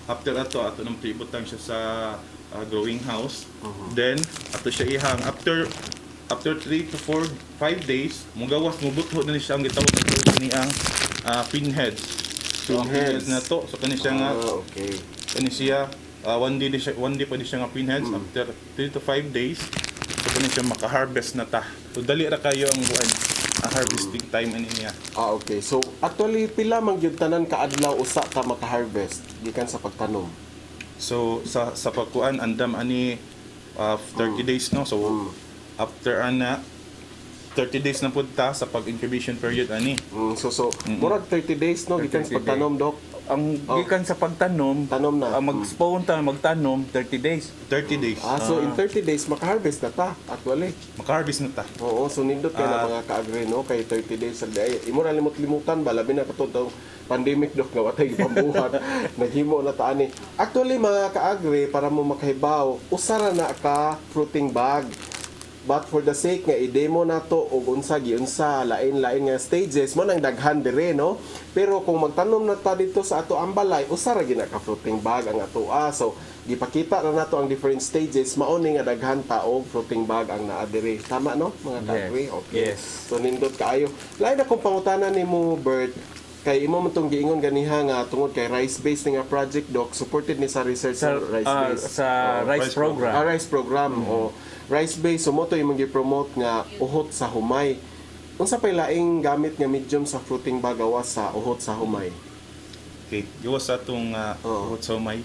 After ato nang ibutang siya sa growing house. Then ato siya ihang after 3 to 5 days, mugawas mubutho na ni siya ang gitawag na to ni ang pinhead. So ang pinheads na to, so kani siya nga Okay. kani siya one day pa di siya nga pinheads. After 3 to 5 days, so kani siya maka-harvest na ta. So dali ra kayo ang buwan harvesting time ani niya. Okay. So actually pila man gyud tanan ka adlaw usa ka maka-harvest gikan sa pagtanom. So sa pagkuan andam ani 30 days, no. So after ana 30 days na pud ta sa pag-incubation period ani. So murag 30 days, no, gikan sa 30 pagtanom, Dok. Ang gikan sa pagtanom, Tanom na. mag-spawn ta magtanom 30 days. 30 days. So in 30 days maka-harvest na ta actually. Maka-harvest na ta. Oo, so nindot kay na mga kaagri, no, kay 30 days sa day. Imo ra limot-limutan ba labi na katong pandemic, Dok, nga watay pambuhat. Naghimo na ta ani. Actually mga kaagri, para mo makahibaw, usara na ka fruiting bag. But for the sake nga i-demo na to og unsa giunsa lain-lain nga stages mo nang daghan dire, no. Pero kung magtanom na ta dito sa ato ang balay, usa ra gina ka fruiting bag ang ato. So gipakita ra nato ang different stages, mao ni nga daghan ta og fruiting bag ang naa dire. Tama, no, mga kaagri? Okay. Yes. So nindot kaayo. Lain na kung pangutanan nimo, Bert, kay imo man tong giingon ganiha nga tungod kay rice-based nga project, Doc, supported ni sa research sa rice-based. Sa rice program. Rice program o rice-based, so mo to imong gi-promote nga uhot sa humay. Unsa pay laing gamit nga medium sa fruiting bag gawas sa uhot sa humay? Okay, gawas sa atong uhot sa umay,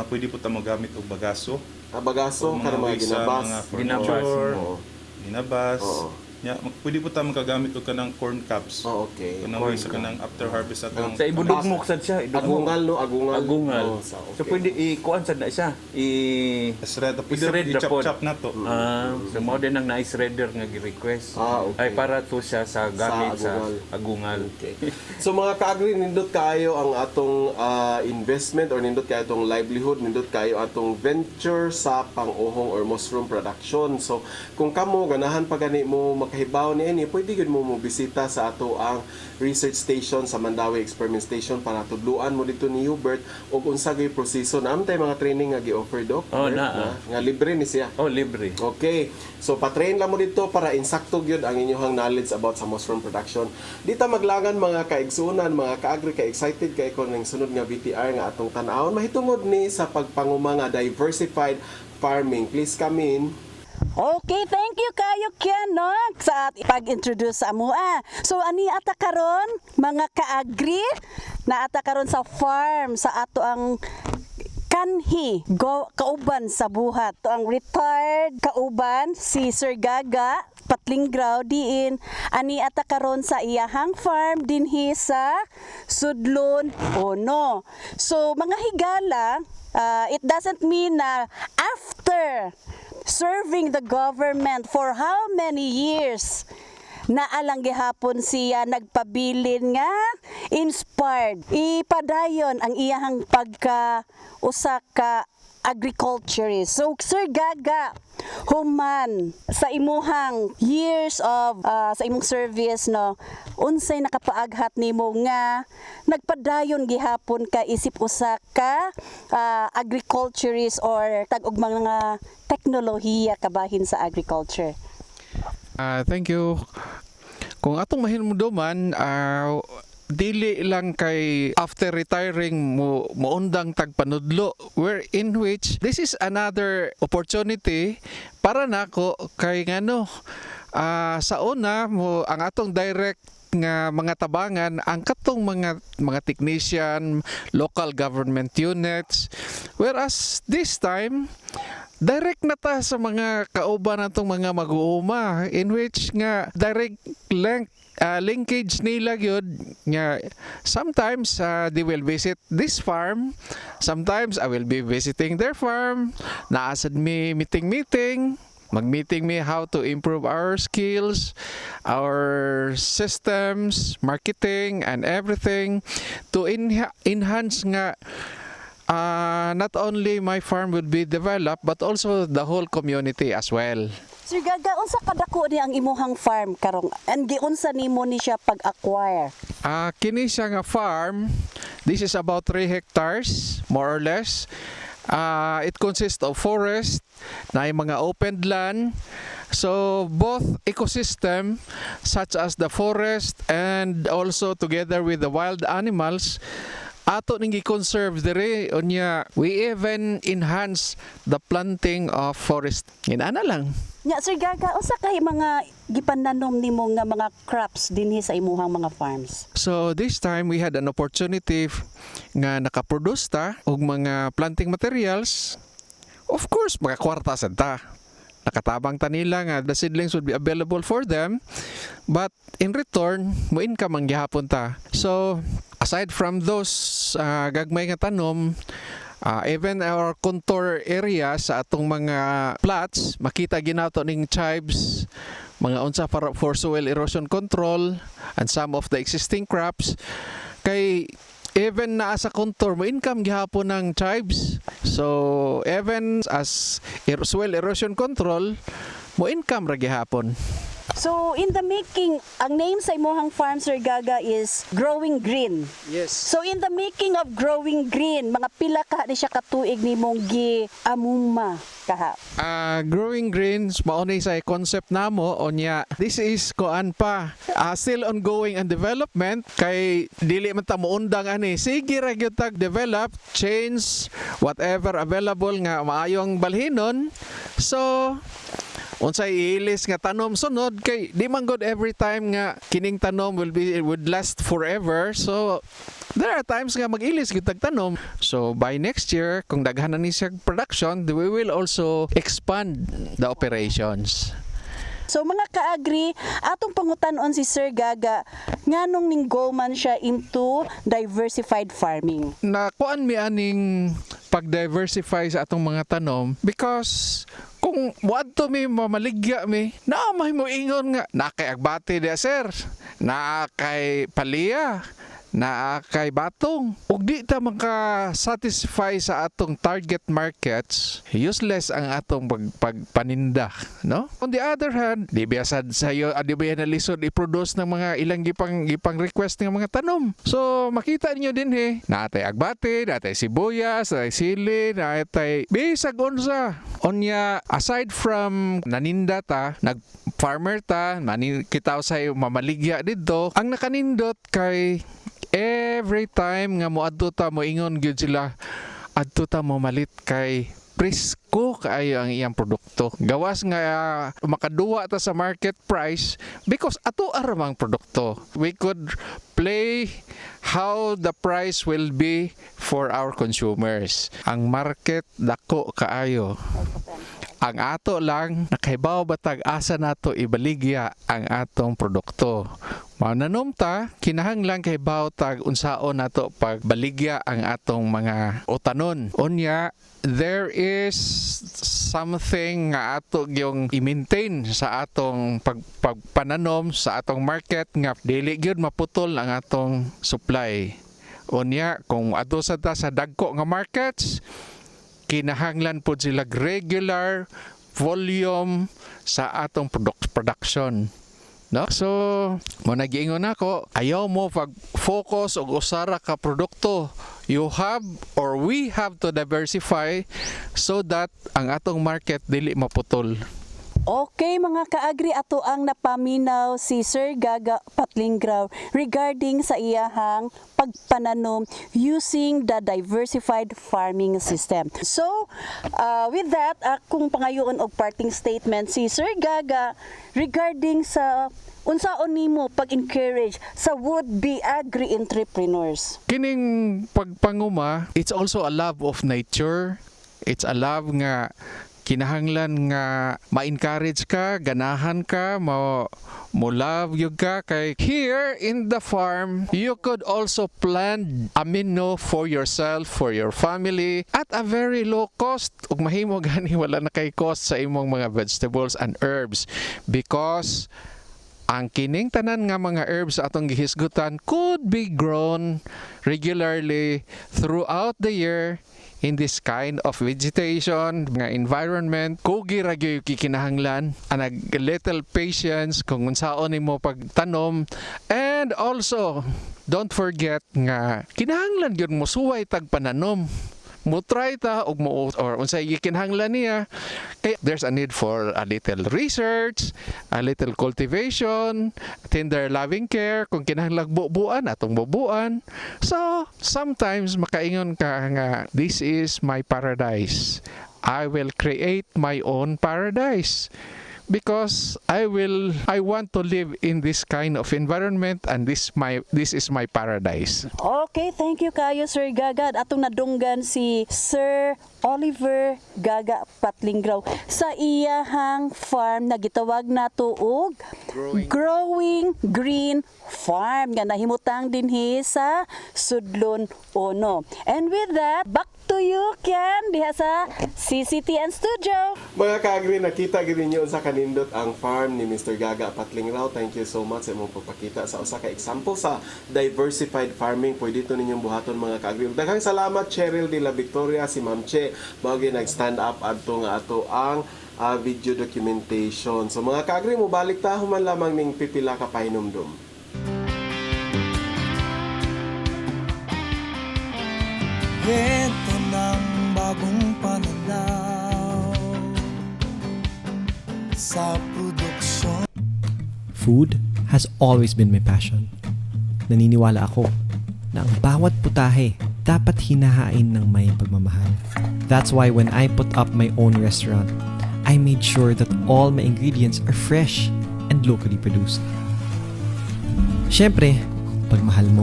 pwede po ta magamit og bagaso. Bagaso O kana mga way sa ginabas. mga Ginabas, furniture, Oo. ginabas. Oo. Ya, pwede po ta magagamit og kanang corn cobs. Okay. Kanang way sa kanang after harvest atong Sa ibudugmok sad siya, idugmok. Agungal, no, agungal. Agungal. Oh, So pwede i-kuan sad na siya. Shred, pwede I-shred na po. i-chop-chop na to. So mo din ang nice shredder nga gi-request. Okay. Ay para to siya sa gamit sa agungal. agungal. Okay. So mga kaagri, nindot kayo ang atong investment or nindot kayo atong livelihood, nindot kayo atong venture sa pang-uhong or mushroom production. So kung kamo ganahan pa gani mo makahibaw niini, pwede gyud mo bisita sa ato ang research station sa Mandawi Experiment Station para tudluan mo dito ni Hubert og unsa gyud proseso. Naam tay mga training nga gi-offer, Doc. Oh, Bert, naa. nga libre ni siya. Oh, libre. Okay. So patrain lang mo dito para insakto gyud ang inyong knowledge about sa mushroom production. Dita maglangan mga kaigsunan, mga kaagri, ka excited kay ko ning sunod nga VTR nga atong tan-awon mahitungod ni sa pagpanguma nga diversified farming. Please come in. Okay, thank you kayo Kianog sa pag-introduce sa amua. So ani ata karon mga kaagri na ata karon sa farm sa ato ang kanhi kauban sa buhat. To ang retired kauban si Sir Gaga Patlingraw diin ani ata karon sa iyahang farm dinhi sa Sudlon Ono. So mga higala, it doesn't mean na after serving the government for how many years naalang gihapon siya nagpabilin nga inspired ipadayon ang iyang pagka usa ka agriculturist. So Sir Gaga, human sa imuhang years of sa imong service no, unsay nakapaaghat nimo nga nagpadayon gihapon ka isip usa ka agriculturist or tag-og mga teknolohiya kabahin sa agriculture? Thank you. Kung atong mahinumduman, dili lang kay after retiring mo undang tagpanudlo, where in which this is another opportunity para nako kay ngano sa una mo ang atong direct nga mga tabangan ang katong mga technician, local government units, whereas this time direct na ta sa mga kauban natong mga mag-uuma in which nga direct linkage nila gyud nga sometimes they will visit this farm, sometimes I will be visiting their farm, naasad mi meeting mag-meeting me how to improve our skills, our systems, marketing and everything to enhance nga not only my farm will be developed but also the whole community as well. Sir Gaga, unsa kadako ni ang imuhang farm karong and giunsa nimo ni siya pag-acquire? Kini siya nga farm, this is about 3 hectares more or less. It consists of forest, na mga open land. So both ecosystem such as the forest and also together with the wild animals ato ning gi-conserve diri unya we even enhance the planting of forest. Inana lang. Nya Sir Gaga, unsa kay mga gipananom nimo nga mga crops dinhi sa imuhang mga farms? So this time we had an opportunity nga nakaproduce ta og mga planting materials. Of course, mga kwarta sad ta. Nakatabang ta nila nga the seedlings would be available for them, but in return mo income ang gihapon ta. So aside from those gagmay nga tanom, even our contour area sa atong mga plots, makita ginato ning chives, mga unsa para for soil erosion control and some of the existing crops. Kay even na sa contour mo income gihapon ng chives. So even as soil erosion control mo income ra gihapon. So in the making, ang name sa imuhang farm Sir Gaga is Growing Green. Yes. So in the making of Growing Green, mga pila ka ni siya katuig nimong gi-amuma kaha? Growing Greens maunay sa concept namo onya. This is koan pa still ongoing and development kay dili man ta moundang ani. Sige ra gyud tag develop, change whatever available nga maayong balhinon. So unsay ilis nga tanom sunod kay di man good every time nga kining tanom would last forever. So there are times nga mag-ilis gyud tag tanom. So by next year kung daghan na ni siya production, we will also expand the operations. So mga kaagri, atong pangutanon si Sir Gaga, nganong ning go man siya into diversified farming? Nakuan mi aning pag-diversify sa atong mga tanom because kung wadto mi mamaligya mi, naamay mo ingon nga nakay agbati dia sir, nakay paliya, na kay batong ug di ta maka-satisfy sa atong target markets, useless ang atong pagpaninda, no? On the other hand, di biyasad sayo di ba lisod i-produce ng mga ilang gipang request ng mga tanom. So makita niyo din natay agbati, natay sibuyas, natay sili, natay bisag unsa. Onya aside from naninda ta, nag-farmer ta, kitaw sayo mamaligya didto, ang nakanindot kay every time nga moadto ta mo ingon gyud sila adto ta mo malit kay presko kaayo ang iyang produkto. Gawas nga makaduwa ta sa market price because ato aramang produkto. We could play how the price will be for our consumers. Ang market dako kaayo. Ang ato lang nakahibaw batag asa nato ibaligya ang atong produkto. Mananom ta, kinahanglan kay bawtag unsaon nato pagbaligya ang atong mga utanon. Unya, there is something nga ato yung i-maintain sa atong pagpananom sa atong market nga dili gyud maputol ang atong supply. Unya, kung ato sa ta sa dagko nga markets, kinahanglan po sila regular volume sa atong production. No? So, mo nagiingon ako, ayaw mo pag-focus og usara ka produkto. You have or we have to diversify so that ang atong market dili maputol. Okay mga kaagri, ato ang napaminaw si Sir Gaga Patlingraw regarding sa iyahang pagpananom using the diversified farming system. So, with that, akong pangayoon og parting statement si Sir Gaga regarding sa unsaon nimo pag-encourage sa would-be agri-entrepreneurs. Kining pagpanguma, it's also a love of nature. It's a love nga kinahanglan nga ma-encourage ka, ganahan ka, mo love yung ka. Kay here in the farm, you could also plant amino for yourself, for your family, at a very low cost. Ug mahimo gani wala na kay cost sa imong mga vegetables and herbs because ang kining tanan nga mga herbs atong gihisgutan could be grown regularly throughout the year in this kind of vegetation, nga environment. Kugi ra gyud kikinahanglan, anag little patience kung unsaon nimo pagtanom, and also don't forget nga kinahanglan gyud mo suway tag pananom. Mo try ta og mo or unsay gikinahanglan niya. Kay there's a need for a little research, a little cultivation, tender loving care kung kinahanglan bubuan atong bubuan. So sometimes makaingon ka nga this is my paradise. I will create my own paradise because I want to live in this kind of environment, and this is my paradise. Okay, thank you kayo Sir Gaga. Atong nadunggan si Sir Oliver Gaga Patlingraw sa iyahang farm na gitawag nato og Growing Green Farm nga nahimutang dinhi sa Sudlon 1. And with that, back to you Ken diha sa CCTN Studio. Mga kaagri, nakita gid ninyo sa kanindot ang farm ni Mr. Gaga Patlingraw. Thank you so much sa imong pagpakita sa usa ka example sa diversified farming. Pwede to ninyong buhaton mga kaagri. Daghang salamat Cheryl de la Victoria, si Ma'am Che, bagay nag-stand up adto nga ato ang video documentation. So mga kaagri, mo balik ta human lamang ning pipila ka pahinumdum. Ito ng bagong pananaw sa produksyon. Food has always been my passion. Naniniwala ako na ang bawat putahe dapat hinahain ng may pagmamahal. That's why when I put up my own restaurant, I made sure that all my ingredients are fresh and locally produced. Siyempre, pag mahal mo,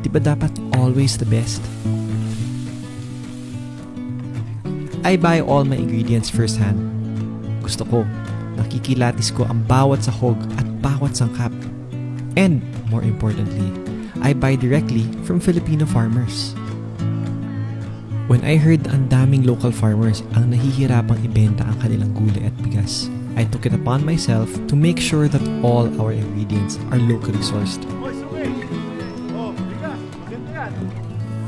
di ba dapat always the best? I buy all my ingredients firsthand. Gusto ko, nakikilatis ko ang bawat sahog at bawat sangkap. And, more importantly, I buy directly from Filipino farmers. When I heard ang daming local farmers ang nahihirapang ibenta ang kanilang gulay at bigas, I took it upon myself to make sure that all our ingredients are locally sourced.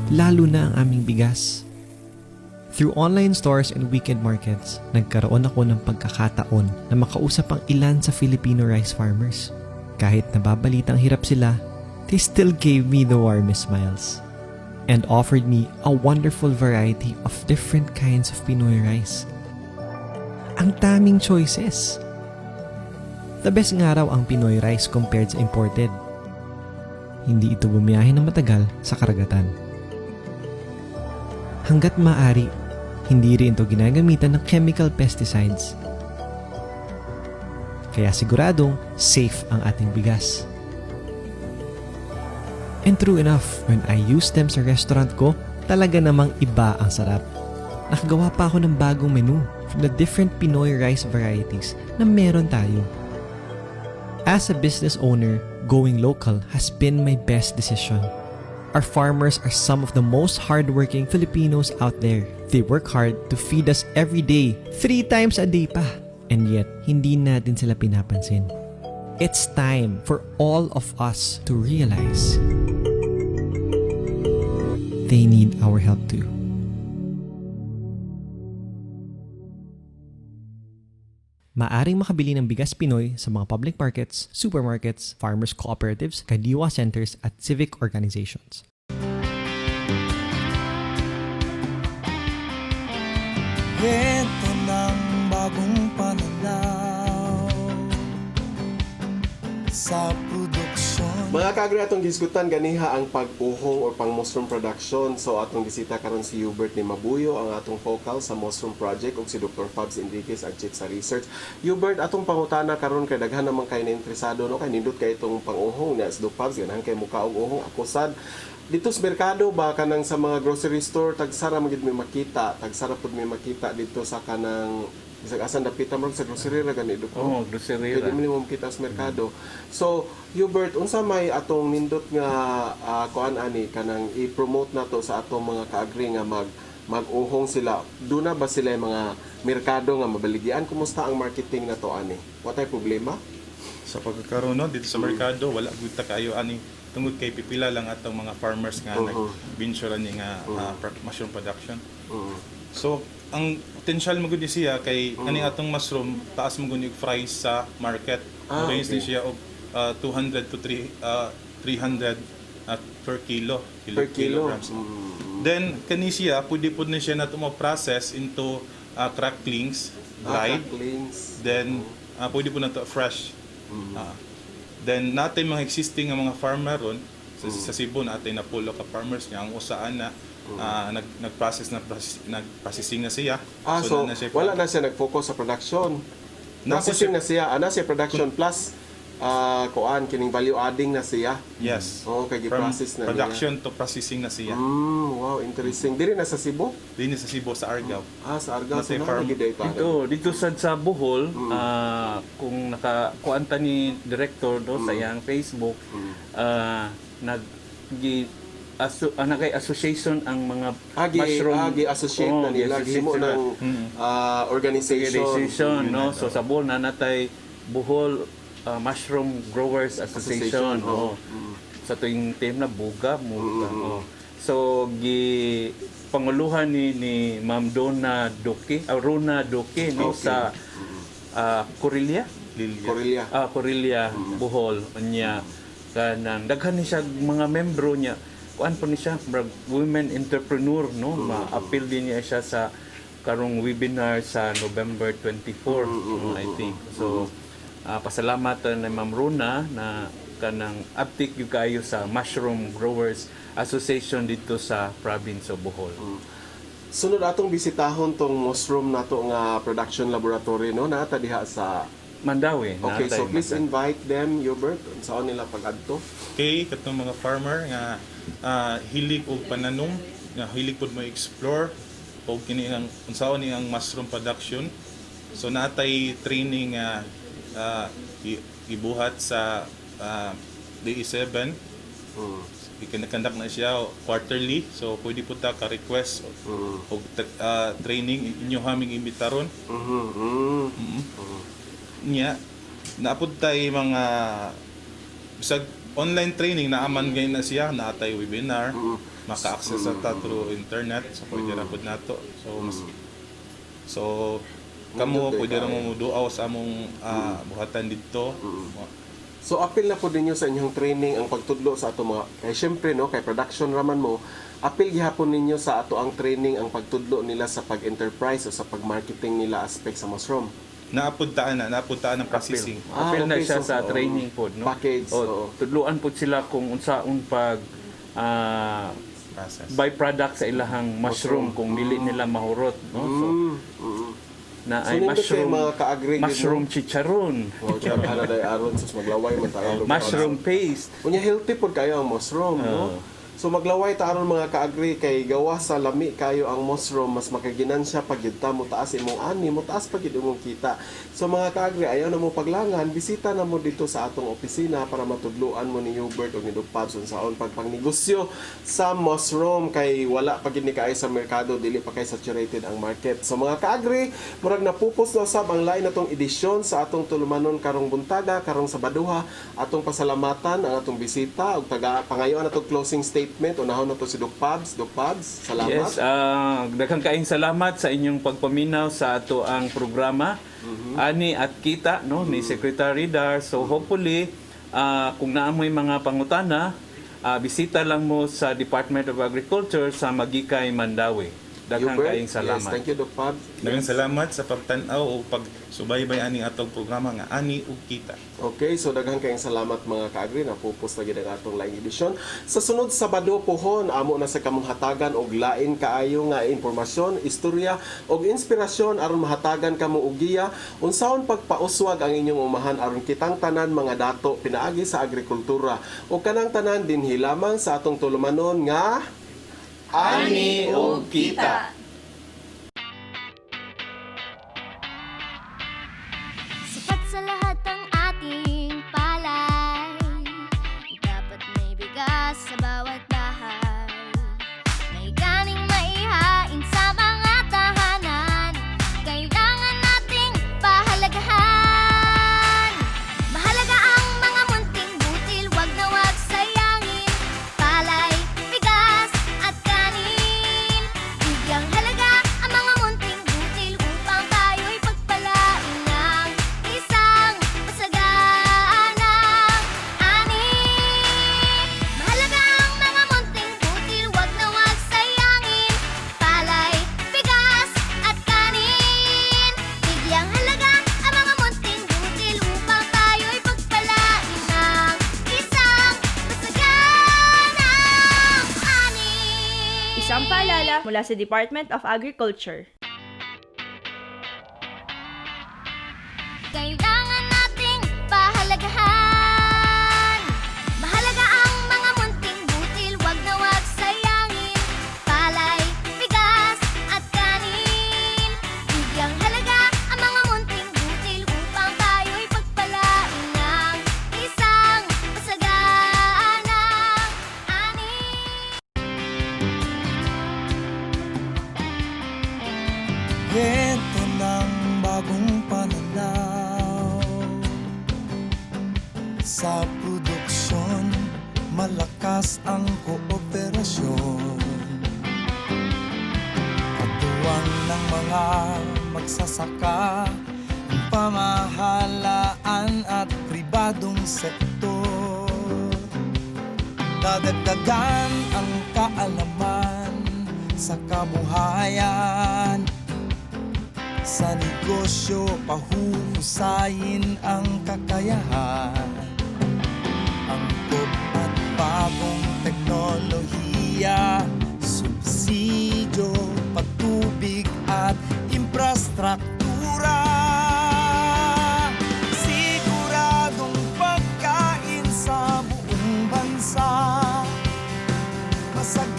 Lalo na ang aming bigas. Through online stores and weekend markets, nagkaroon ako ng pagkakataon na makausap ang ilan sa Filipino rice farmers. Kahit nababalitang hirap sila, they still gave me the warmest smiles and offered me a wonderful variety of different kinds of Pinoy rice. Ang daming choices! The best nga raw ang Pinoy rice compared sa imported. Hindi ito bumiyahe ng matagal sa karagatan. Hanggat maaari, hindi rin ito ginagamitan ng chemical pesticides. Kaya siguradong safe ang ating bigas. And true enough, when I use them sa restaurant ko, talaga namang iba ang sarap. Nakagawa pa ako ng bagong menu from the different Pinoy rice varieties na meron tayo. As a business owner, going local has been my best decision. Our farmers are some of the most hardworking Filipinos out there. They work hard to feed us every day, 3 times a day pa. And yet, hindi natin sila pinapansin. It's time for all of us to realize they need our help too. Maaring makabili ng bigas Pinoy sa mga public markets, supermarkets, farmers cooperatives, kadiwa centers at civic organizations. Kwento ng bagong pananaw sa produksyon. Mga kaagri, atong gisgutan ganiha ang pag-uhong or pang mushroom production. So atong bisita karon si Hubert ni Mabuyo, ang atong focal sa mushroom project, ug si Dr. Fabs Enriquez ang chief sa research. Hubert, atong pangutana karon kay daghan naman kay na interesado no kay nindot kay itong pang-uhong na si Dr. Fabs ganahan kay muka og uhong ako sad. Dito sa merkado ba kanang sa mga grocery store tagsara magid may makita, tagsara pud may makita dito sa kanang bisag asan dapita mo sa grocery ra gani dito. Oh, grocery ra. Pwede minimum kita sa merkado. So, Hubert, unsa may atong nindot nga kuan ani kanang i-promote nato sa atong mga kaagri nga mag-uhong sila. Duna ba sila yung mga merkado nga mabaligyan? Kumusta ang marketing nato ani? Watay problema? Sa pagkakaroon no, dito sa merkado, wala gud ta kayo ani tungod kay pipila lang atong mga farmers nga nag-venture ni nga mushroom production. So, ang potential mo gud siya kay kani atong mushroom taas mo gud yung price sa market. Range din siya og 200 to 300 per kilo, kilograms. Then kani siya pwede pud na siya nato mo-process into cracklings, dried. Then pwede pud nato fresh. Then natin mga existing nga mga farmer ron sa Cebu natin na pulo ka farmers niya ang usaan na nag-processing na siya. So wala na siya nag-focus sa production. Processing na siya, ana siya production plus kuan kining value adding na siya. Yes. Okay, gi-process na production to processing na siya. Wow, interesting. Diri na sa Cebu? Diri sa Cebu sa Argao. Sa Argao sa dito sa Bohol, kung nakakuanta ni director do sa iyang Facebook, nagay association ang mga mushroom associate na nila himo ng organization no. So sa Bohol na natay Bohol Mushroom Growers Association. Sa tuwing team na buga mo. So panguluhan ni Ma'am Rona Duque no sa Corelia, Bohol niya kanang daghan ni siya mga membro niya. Kuan po ni siya women entrepreneur no, ma-appeal din niya siya sa karong webinar sa November 24 I think. So pasalamat na Ma'am Rona na kanang uptick yung kayo sa Mushroom Growers Association dito sa province of Bohol. Sunod atong bisitahon tong mushroom nato nga production laboratory no nata diha sa Mandawi. Okay, so please invite them, Hubert, saan nila pag-adto? Okay, katong mga farmer nga hilig og pananom, nga hilig pud mo explore og kini ang unsaon ni ang mushroom production. So natay training ibuhat sa DE7. Ikinakandak na siya quarterly. So pwede po ta ka-request og training inyo haming imbitaron. Nya naapod tay mga bisag online training na aman gay na siya, natay webinar, maka-access sa through internet, so pwede ra pud nato. So kamo pwede ra mo muduaw sa among buhatan didto. So apil na po ninyo sa inyong training ang pagtudlo sa ato mga kay syempre no kay production raman mo, apil gihapon ninyo sa ato ang training ang pagtudlo nila sa pag-enterprise o sa pag-marketing nila aspect sa mushroom. Napuntaan ng processing. Apil na siya sa training pod no. Package. Tudloan pod sila kung unsaon pag byproduct sa ilahang mushroom kung dili nila mahurot no. So na ay mushroom chicharon. Aron sus maglaway man tayo. Mushroom paste. Unya healthy pod kayo ang mushroom no. So maglaway ta aron mga kaagri kay gawa sa lami kayo ang mushroom mas makaginansya pag yun ta mo taas imong ani mo taas pag yun imong kita. So mga kaagri ayaw na mo paglangan bisita na mo dito sa atong opisina para matudluan mo ni Hubert o ni Doc Pabs unsaon pagpangnegosyo sa mushroom kay wala pag ni kaay sa merkado dili pa kay saturated ang market. So mga kaagri murag napupos na usab ang lain natong edisyon sa atong tulumanon karong buntaga karong Sabaduha atong pasalamatan ang atong bisita ug taga pangayoan atong closing statement. Unahon na to si Doc Pabs. Doc Pabs, salamat. Yes, daghang kaayong salamat sa inyong pagpaminaw sa ato ang programa. Ani at kita no ni Secretary Dar. So hopefully kung naamoy mga pangutana, bisita lang mo sa Department of Agriculture sa Magikay, Mandawi. Daghang Hubert, kaayong salamat. Yes, thank you Doc Pabs. Daghang salamat sa pagtan-aw o pagsubaybay aning atong programa nga ani ug kita. Okay, so daghang kayong salamat mga kaagri na pupos lagi ang atong laing edisyon. Sa sunod Sabado pohon amo na sa kamong hatagan og lain kaayo nga impormasyon, istorya og inspirasyon aron mahatagan kamo og giya unsaon pagpauswag ang inyong umahan aron kitang tanan mga dato pinaagi sa agrikultura o kanang tanan dinhi lamang sa atong tulumanon nga ani og kita. Sapat sa lahat ang ating palay, dapat may bigas sa bawat bahay. May ganing maihain sa mga tahanan, kailangan nating pahalagahan. Mahalaga ang mga munting butil, wag na wag sayangin. Palay, bigas at kanin, bigyang halaga ang mga munting butil upang tayo'y pagpalain ng isang masaganang ani. Mahalaga ang mga munting butil, wag na wag sayangin. Palay, bigas at kanin, bigyang halaga ang mga munting butil upang tayo'y pagpalain ng isang masaganang ani. Isang paalala mula sa Department of Agriculture. Kailangan nating pahalagahan. Mahalaga ang mga munting butil, wag na wag sayangin. Palay, bigas at kanin, bigyang halaga ang mga munting butil upang tayo'y pagpalain ng isang masaganang ani. Ito ng bagong pananaw sa produksyon, malakas ang kooperasyon. Katuwang ng mga magsasaka, ang pamahalaan at pribadong sektor. Dadagdagan ang kaalaman sa kabuhayan. Sa negosyo, pahuhusayin ang kakayahan. Angkop at bagong teknolohiya, subsidyo, patubig at infrastruktura. Siguradong pagkain sa buong bansa. Masag